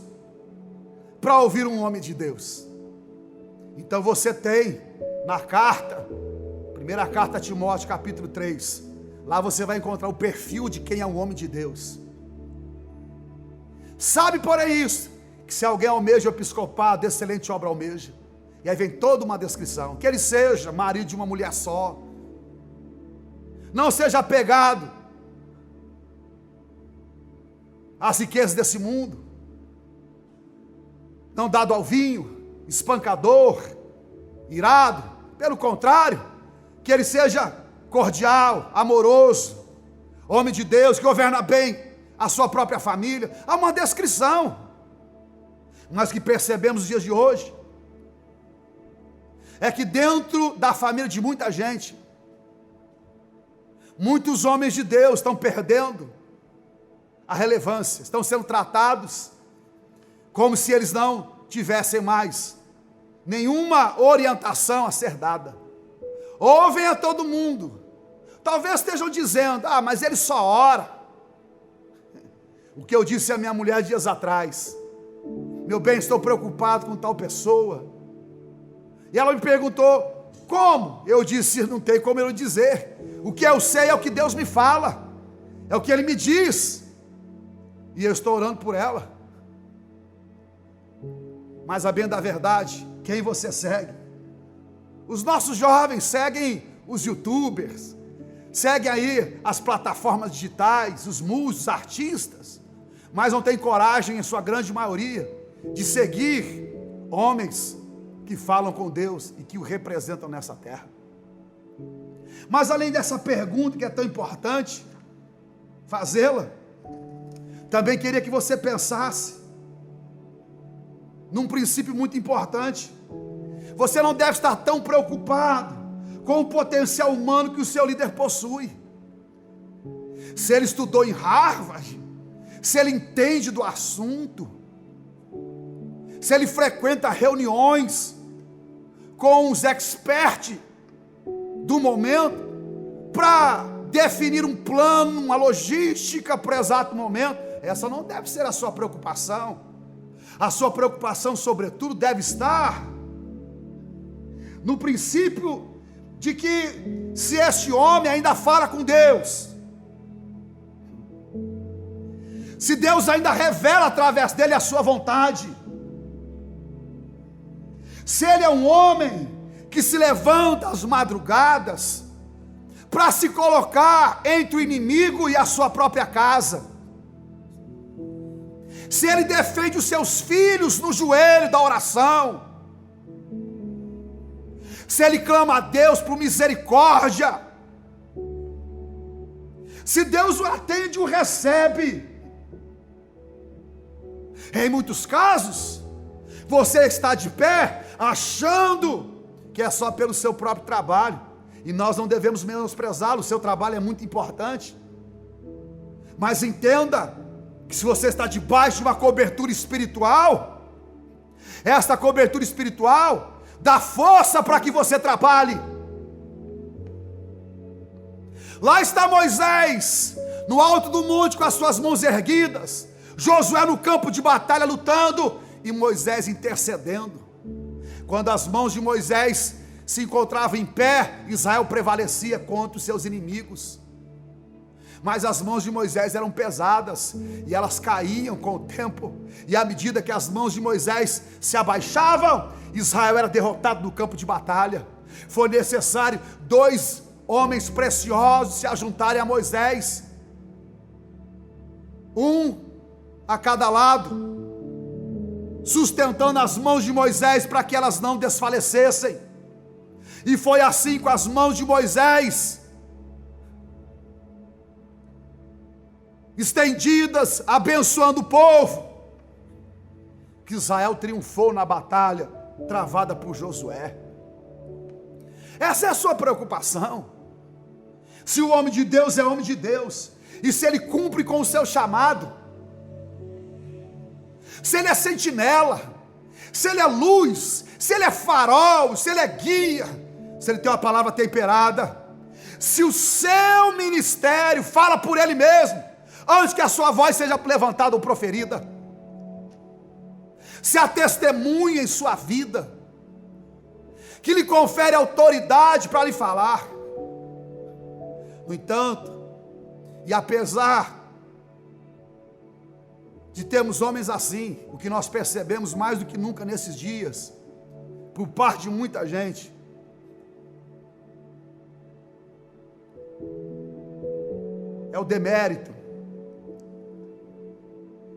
para ouvir um homem de Deus. Então você tem na carta, primeira carta a Timóteo, capítulo 3, lá você vai encontrar o perfil de quem é um homem de Deus. Sabe, porém, isso, que se alguém almeja o episcopado, excelente obra almeja. E aí vem toda uma descrição: que ele seja marido de uma mulher só, não seja apegado às riquezas desse mundo, não dado ao vinho, espancador, irado. Pelo contrário, que ele seja cordial, amoroso, homem de Deus, que governa bem a sua própria família. Há uma descrição, mas que percebemos nos dias de hoje é que dentro da família de muita gente, muitos homens de Deus estão perdendo a relevância, estão sendo tratados como se eles não tivessem mais nenhuma orientação a ser dada. Ouvem a todo mundo, talvez estejam dizendo: mas ele só ora. O que eu disse à minha mulher dias atrás: meu bem, estou preocupado com tal pessoa. E ela me perguntou: como? Eu disse: não tem como eu dizer. O que eu sei é o que Deus me fala, é o que Ele me diz, e eu estou orando por ela. Mas a bem da verdade, quem você segue? Os nossos jovens seguem os youtubers, seguem aí as plataformas digitais, os músicos, os artistas, mas não tem coragem, em sua grande maioria, de seguir homens que falam com Deus e que o representam nessa terra. Mas além dessa pergunta que é tão importante fazê-la, também queria que você pensasse num princípio muito importante. Você não deve estar tão preocupado com o potencial humano que o seu líder possui. Se ele estudou em Harvard, se ele entende do assunto, se ele frequenta reuniões com os experts do momento para definir um plano, uma logística para o exato momento, essa não deve ser a sua preocupação. A sua preocupação, sobretudo, deve estar no princípio de que se este homem ainda fala com Deus, se Deus ainda revela através dele a sua vontade, se ele é um homem que se levanta às madrugadas para se colocar entre o inimigo e a sua própria casa, se ele defende os seus filhos no joelho da oração, se ele clama a Deus por misericórdia, se Deus o atende e o recebe. Em muitos casos, você está de pé achando que é só pelo seu próprio trabalho, e nós não devemos menosprezá-lo. O seu trabalho é muito importante, mas entenda que se você está debaixo de uma cobertura espiritual, esta cobertura espiritual dá força para que você trabalhe. Lá está Moisés no alto do monte com as suas mãos erguidas, Josué no campo de batalha lutando e Moisés intercedendo. Quando as mãos de Moisés se encontravam em pé, Israel prevalecia contra os seus inimigos. Mas as mãos de Moisés eram pesadas e elas caíam com o tempo, e à medida que as mãos de Moisés se abaixavam, Israel era derrotado no campo de batalha. Foi necessário 2 homens preciosos se ajuntarem a Moisés, um a cada lado, sustentando as mãos de Moisés para que elas não desfalecessem. E foi assim com as mãos de Moisés estendidas, abençoando o povo, que Israel triunfou na batalha travada por Josué. Essa é a sua preocupação. Se o homem de Deus é homem de Deus, e se ele cumpre com o seu chamado, se ele é sentinela, se ele é luz, se ele é farol, se ele é guia, se ele tem uma palavra temperada, se o seu ministério fala por ele mesmo, antes que a sua voz seja levantada ou proferida, se a testemunha em sua vida, que lhe confere autoridade para lhe falar. No entanto, e apesar de termos homens assim, o que nós percebemos mais do que nunca nesses dias, por parte de muita gente, é o demérito,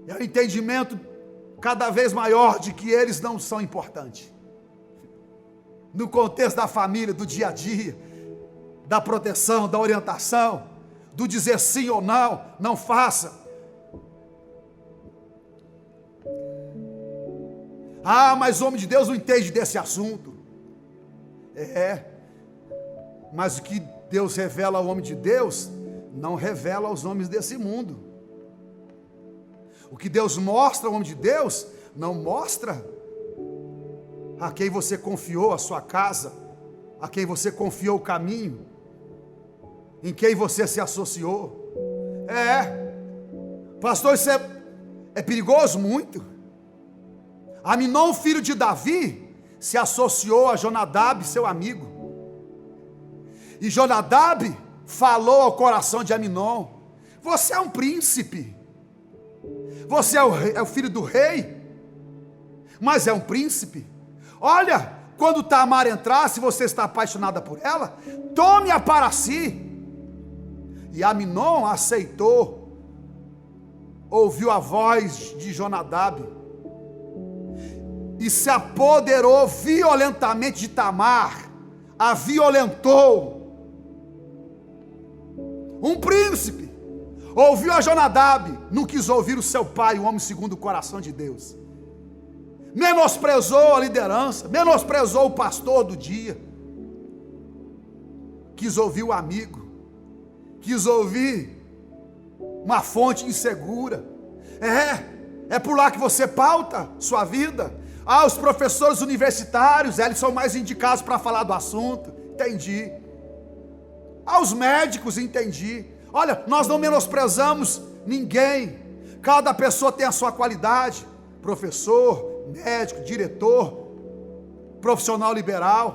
é o entendimento cada vez maior de que eles não são importantes. No contexto da família, do dia a dia, da proteção, da orientação, do dizer sim ou não, não faça. Ah, mas o homem de Deus não entende desse assunto. Mas o que Deus revela ao homem de Deus, não revela aos homens desse mundo. O que Deus mostra ao homem de Deus, não mostra a quem você confiou a sua casa, a quem você confiou o caminho, em quem você se associou. Pastor, isso é perigoso muito. Aminon, filho de Davi, se associou a Jonadab, seu amigo, e Jonadab falou ao coração de Aminon: você é um príncipe, você é o filho do rei, mas é um príncipe. Olha, quando Tamar entrar, se você está apaixonada por ela, tome-a para si. E Aminon aceitou, ouviu a voz de Jonadab e se apoderou violentamente de Tamar, a violentou. Um príncipe ouviu a Jonadab, não quis ouvir o seu pai, o homem segundo o coração de Deus. Menosprezou a liderança, menosprezou o pastor do dia. Quis ouvir o amigo, quis ouvir uma fonte insegura. É por lá que você pauta sua vida. Os professores universitários, eles são mais indicados para falar do assunto. Entendi. Os médicos, entendi. Olha, nós não menosprezamos ninguém. Cada pessoa tem a sua qualidade. professor, médico, diretor, profissional liberal.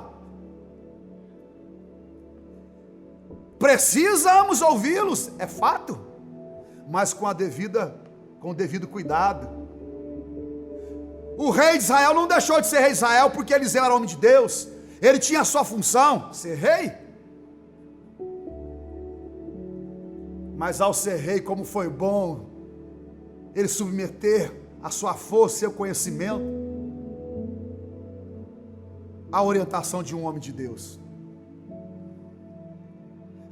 Precisamos ouvi-los, é fato, mas com o devido cuidado. O rei de Israel não deixou de ser rei de Israel porque Eliseu era homem de Deus. Ele tinha a sua função, ser rei. Mas ao ser rei, como foi bom ele submeter a sua força, seu conhecimento à orientação de um homem de Deus.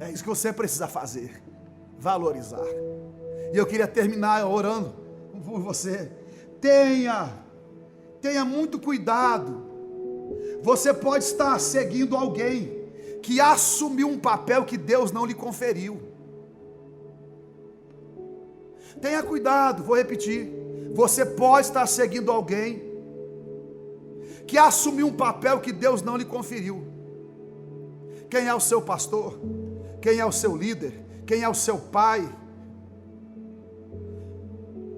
É isso que você precisa fazer, valorizar. E eu queria terminar orando por você. Tenha muito cuidado. Você pode estar seguindo alguém que assumiu um papel que Deus não lhe conferiu. Tenha cuidado, vou repetir. Você pode estar seguindo alguém que assumiu um papel que Deus não lhe conferiu. Quem é o seu pastor? Quem é o seu líder? Quem é o seu pai?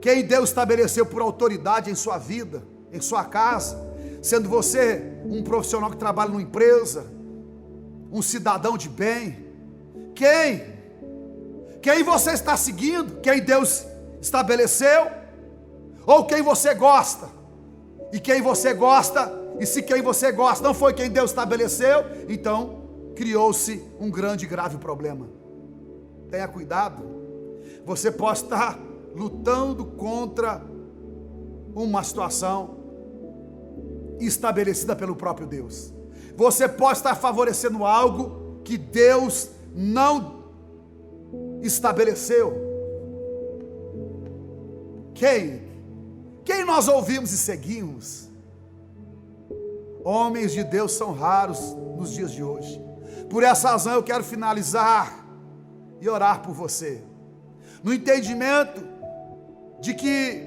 Quem Deus estabeleceu por autoridade em sua vida, em sua casa? Sendo você um profissional que trabalha numa empresa, um cidadão de bem. Quem você está seguindo? Quem Deus estabeleceu? Ou quem você gosta? E quem você gosta, e se quem você gosta não foi quem Deus estabeleceu, então criou-se um grande e grave problema. Tenha cuidado. Você pode estar lutando contra uma situação estabelecida pelo próprio Deus. Você pode estar favorecendo algo que Deus não estabeleceu. Quem nós ouvimos e seguimos? Homens de Deus são raros nos dias de hoje. Por essa razão eu quero finalizar e orar por você, no entendimento de que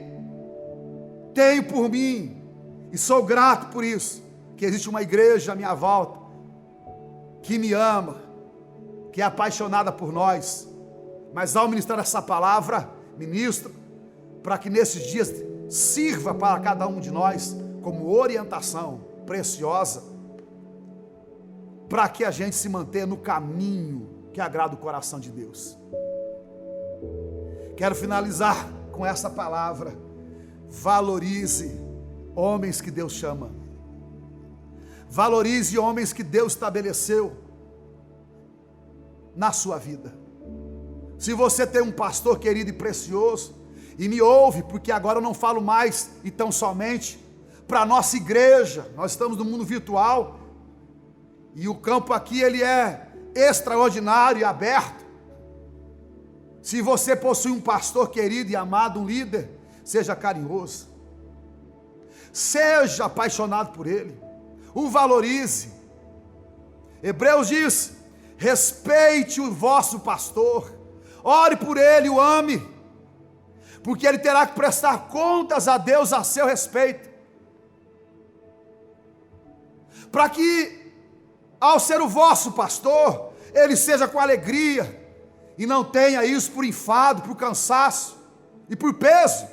tenho por mim, e sou grato por isso, que existe uma igreja à minha volta, que me ama, que é apaixonada por nós. Mas ao ministrar essa palavra, ministro, para que nesses dias sirva para cada um de nós como orientação preciosa, para que a gente se mantenha no caminho que agrada o coração de Deus. Quero finalizar com essa palavra: valorize homens que Deus chama, valorize homens que Deus estabeleceu na sua vida. Se você tem um pastor querido e precioso, e me ouve, porque agora eu não falo mais e tão somente para a nossa igreja. Nós estamos no mundo virtual, e o campo aqui ele é extraordinário e aberto. Se você possui um pastor querido e amado, um líder, seja carinhoso, seja apaixonado por ele, o valorize. Hebreus diz: respeite o vosso pastor, ore por ele, o ame, porque ele terá que prestar contas a Deus a seu respeito, para que, ao ser o vosso pastor, ele seja com alegria, e não tenha isso por enfado, por cansaço e por peso.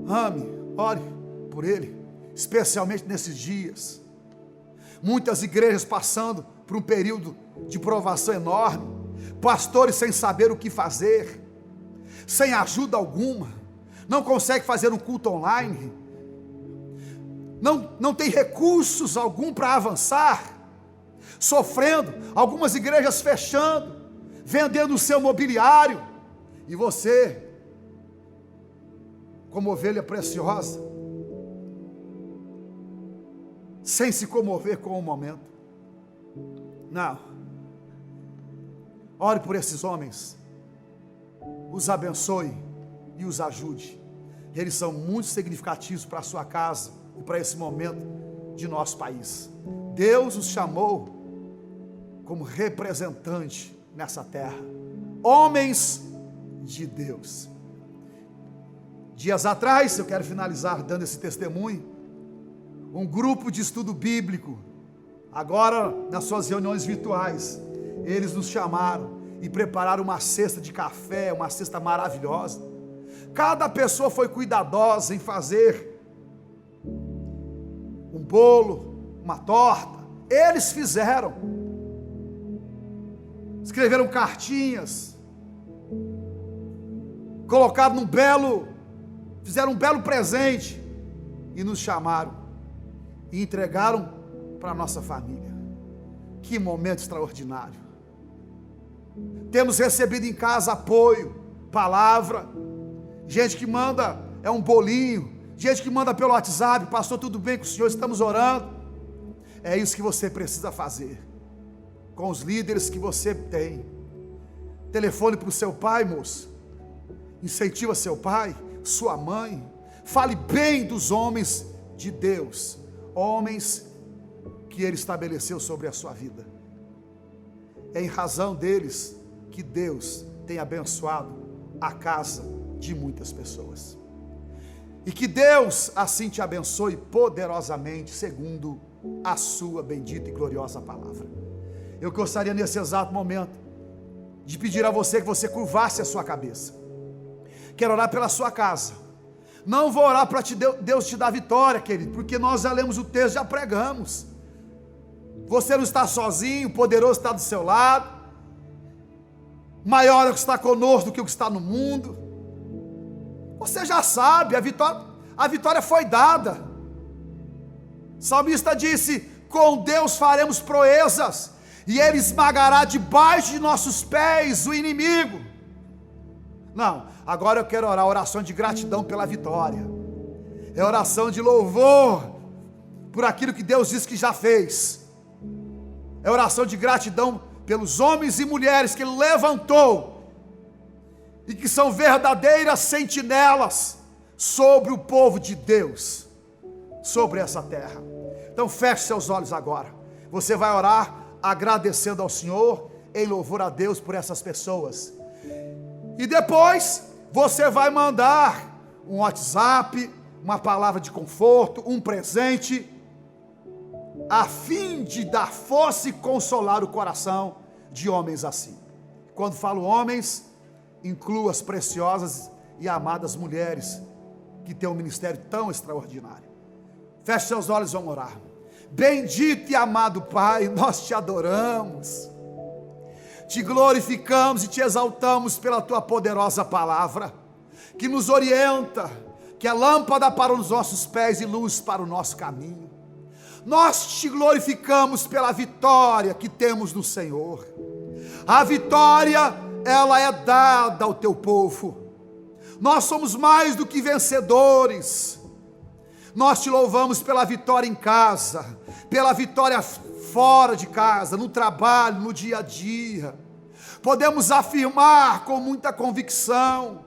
Ame, ore por ele, especialmente nesses dias. Muitas igrejas passando por um período de provação enorme, pastores sem saber o que fazer, sem ajuda alguma, não consegue fazer um culto online, não tem recursos algum para avançar, sofrendo, algumas igrejas fechando, vendendo o seu mobiliário, e você, como ovelha preciosa, sem se comover com o momento. Não. Ore por esses homens, os abençoe e os ajude. Eles são muito significativos para a sua casa e para esse momento de nosso país. Deus os chamou como representante nessa terra, homens de Deus. Dias atrás, eu quero finalizar dando esse testemunho, um grupo de estudo bíblico, agora nas suas reuniões virtuais, eles nos chamaram e prepararam uma cesta de café, uma cesta maravilhosa, Cada pessoa foi cuidadosa em fazer um bolo, uma torta. Eles fizeram. Escreveram cartinhas. Colocaram fizeram um belo presente e nos chamaram e entregaram para a nossa família. Que momento extraordinário. Temos recebido em casa apoio, palavra, gente que manda um bolinho, gente que manda pelo WhatsApp: pastor, tudo bem com o senhor? Estamos orando. É isso que você precisa fazer com os líderes que você tem. Telefone para o seu pai, moço. Incentiva seu pai, sua mãe. Fale bem dos homens de Deus, homens que Ele estabeleceu sobre a sua vida. É em razão deles que Deus tem abençoado a casa de muitas pessoas. E que Deus assim te abençoe poderosamente, segundo a sua bendita e gloriosa palavra. Eu gostaria nesse exato momento de pedir a você que você curvasse a sua cabeça. Quero orar pela sua casa. Não vou orar para Deus te dar vitória, querido, porque nós já lemos o texto, já pregamos. Você não está sozinho, o poderoso está do seu lado. Maior é o que está conosco do que o que está no mundo. Você já sabe, a vitória foi dada. O salmista disse: com Deus faremos proezas, e Ele esmagará debaixo de nossos pés o inimigo. Não, agora eu quero orar oração de gratidão pela vitória. É oração de louvor por aquilo que Deus disse que já fez. É oração de gratidão pelos homens e mulheres que Ele levantou e que são verdadeiras sentinelas sobre o povo de Deus, sobre essa terra. Então feche seus olhos agora. Você vai orar agradecendo ao Senhor, em louvor a Deus por essas pessoas. E depois você vai mandar um WhatsApp, uma palavra de conforto, um presente, a fim de dar força e consolar o coração de homens assim. Quando falo homens, incluo as preciosas e amadas mulheres que têm um ministério tão extraordinário. Feche seus olhos e vamos orar. Bendito e amado Pai, nós te adoramos, te glorificamos e te exaltamos pela tua poderosa palavra, que nos orienta, que é lâmpada para os nossos pés e luz para o nosso caminho. Nós te glorificamos pela vitória que temos no Senhor. A vitória, ela é dada ao teu povo. Nós somos mais do que vencedores. Nós te louvamos pela vitória em casa, pela vitória fora de casa, no trabalho, no dia a dia. Podemos afirmar com muita convicção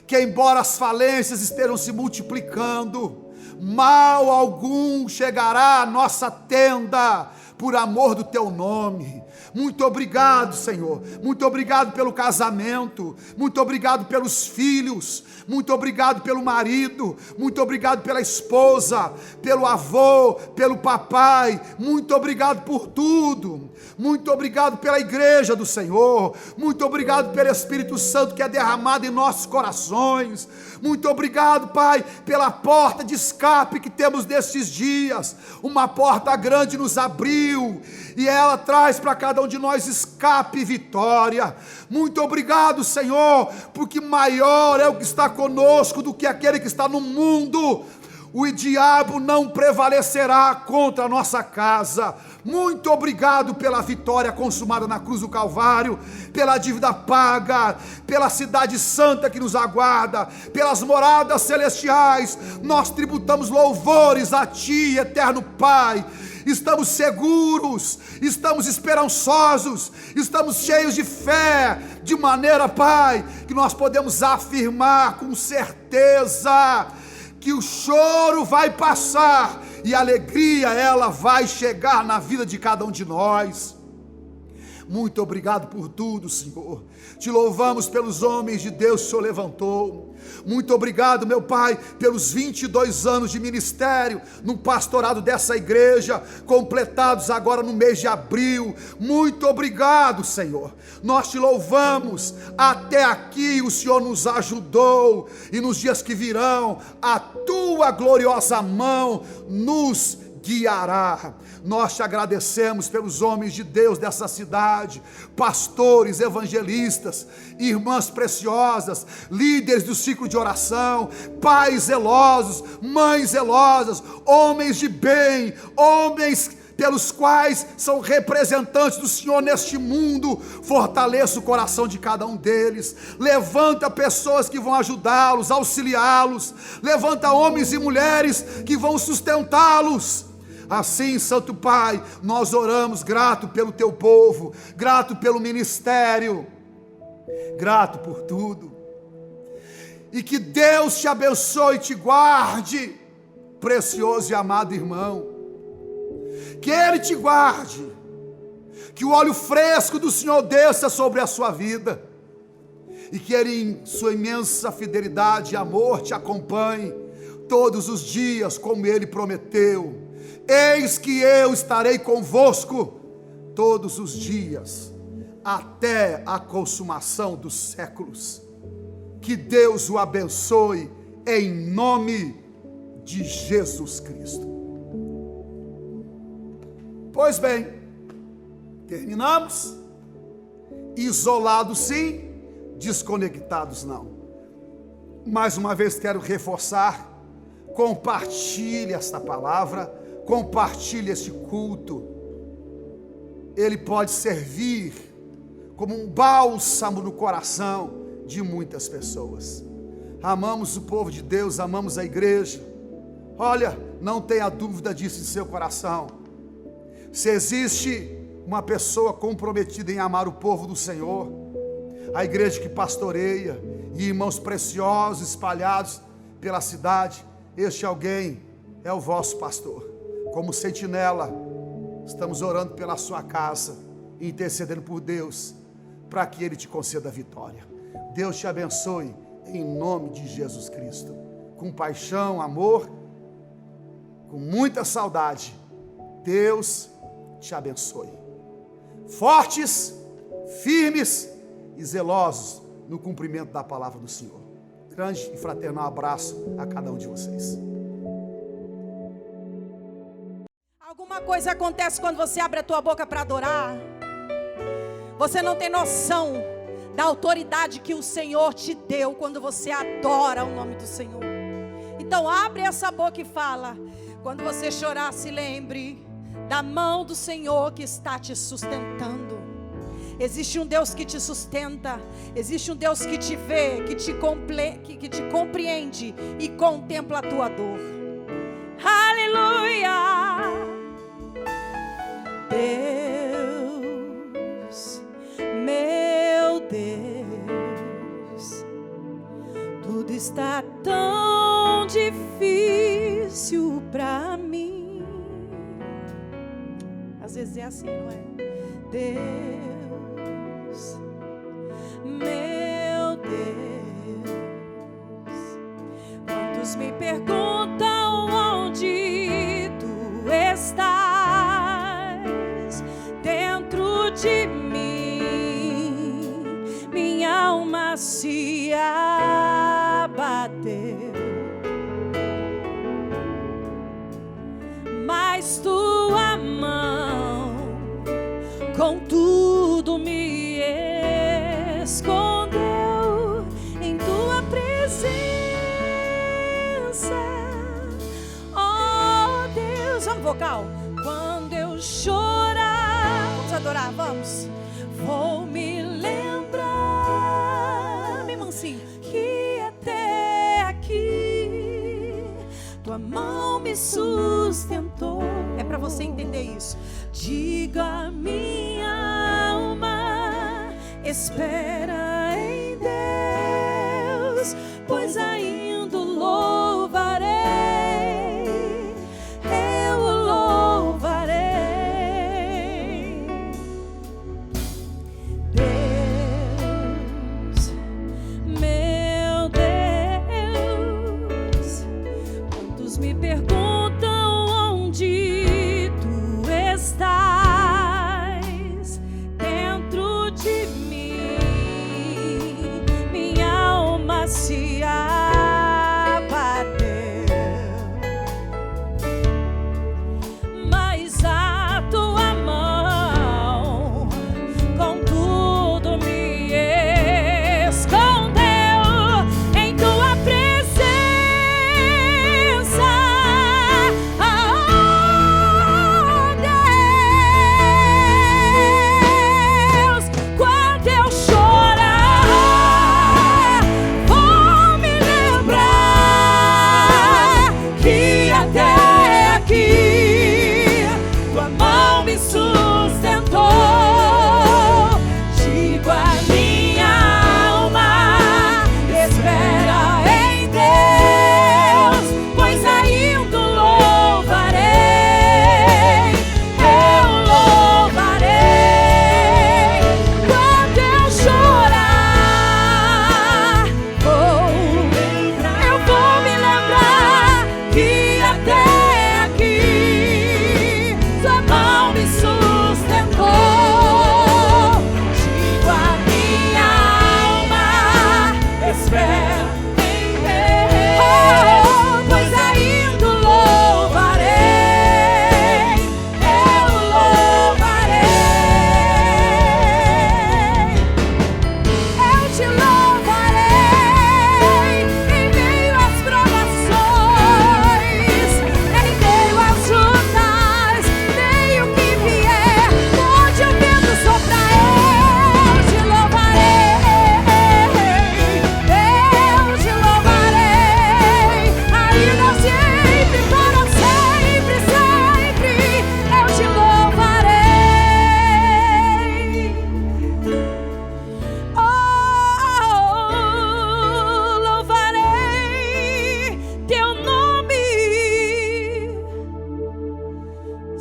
que, embora as falências estejam se multiplicando, mal algum chegará à nossa tenda, por amor do teu nome. Muito obrigado, Senhor. Muito obrigado pelo casamento. Muito obrigado pelos filhos. Muito obrigado pelo marido. Muito obrigado pela esposa, pelo avô, pelo papai. Muito obrigado por tudo. Muito obrigado pela igreja do Senhor. Muito obrigado pelo Espírito Santo que é derramado em nossos corações. Muito obrigado, Pai, pela porta de escape que temos nestes dias. Uma porta grande nos abriu e ela traz para cada um de nós escape e vitória. Muito obrigado, Senhor, porque maior é o que está conosco do que aquele que está no mundo. O diabo não prevalecerá contra a nossa casa. Muito obrigado pela vitória consumada na cruz do Calvário, pela dívida paga, pela cidade santa que nos aguarda, pelas moradas celestiais. Nós tributamos louvores a Ti, eterno Pai. Estamos seguros, estamos esperançosos, estamos cheios de fé, de maneira, Pai, que nós podemos afirmar com certeza que o choro vai passar e a alegria, ela vai chegar na vida de cada um de nós. Muito obrigado por tudo, Senhor. Te louvamos pelos homens de Deus que o Senhor levantou. Muito obrigado, meu Pai, pelos 22 anos de ministério no pastorado dessa igreja, completados agora no mês de abril. Muito obrigado, Senhor. Nós te louvamos. Até aqui o Senhor nos ajudou, e nos dias que virão, a tua gloriosa mão nos guiará. Nós te agradecemos pelos homens de Deus dessa cidade, pastores, evangelistas, irmãs preciosas, líderes do ciclo de oração, pais zelosos, mães zelosas, homens de bem, homens pelos quais são representantes do Senhor neste mundo. Fortaleça o coração de cada um deles. Levanta pessoas que vão ajudá-los, auxiliá-los. Levanta homens e mulheres que vão sustentá-los. Assim, Santo Pai, nós oramos grato pelo teu povo, grato pelo ministério, grato por tudo. E que Deus te abençoe e te guarde, precioso e amado irmão. Que Ele te guarde, que o óleo fresco do Senhor desça sobre a sua vida, e que Ele, em sua imensa fidelidade e amor, te acompanhe todos os dias, como Ele prometeu. Eis que eu estarei convosco todos os dias, até a consumação dos séculos. Que Deus o abençoe, em nome de Jesus Cristo. Pois bem, terminamos. Isolados sim, desconectados não. Mais uma vez quero reforçar: compartilhe esta palavra, compartilhe este culto. Ele pode servir como um bálsamo no coração de muitas pessoas. Amamos o povo de Deus, amamos a igreja. Olha, não tenha dúvida disso em seu coração. Se existe uma pessoa comprometida em amar o povo do Senhor, a igreja que pastoreia e irmãos preciosos espalhados pela cidade, este alguém é o vosso pastor. Como sentinela, estamos orando pela sua casa, intercedendo por Deus, para que Ele te conceda a vitória. Deus te abençoe, em nome de Jesus Cristo. Com paixão, amor, com muita saudade, Deus te abençoe. Fortes, firmes e zelosos no cumprimento da palavra do Senhor. Grande e fraternal abraço a cada um de vocês. Alguma coisa acontece quando você abre a tua boca para adorar. Você não tem noção da autoridade que o Senhor te deu quando você adora o nome do Senhor. Então abre essa boca e fala. Quando você chorar, se lembre da mão do Senhor que está te sustentando. Existe um Deus que te sustenta. Existe um Deus que te vê, que te compreende e contempla a tua dor. Aleluia! Deus, meu Deus, tudo está tão difícil pra mim. Às vezes é assim, não é? Deus, meu Deus, quantos me perguntam onde tu estás dentro de mim, minha alma se abateu, mas tua mão contudo me escondeu em tua presença. Oh Deus, vamos vocal. Quando eu chorar, vamos adorar, vamos. Vou me lembrar, bem mansinho, que até aqui tua mão me sustentou. É para você entender isso. Diga a minha alma, espera em Deus, pois ainda o louvarei, eu o louvarei.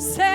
Seja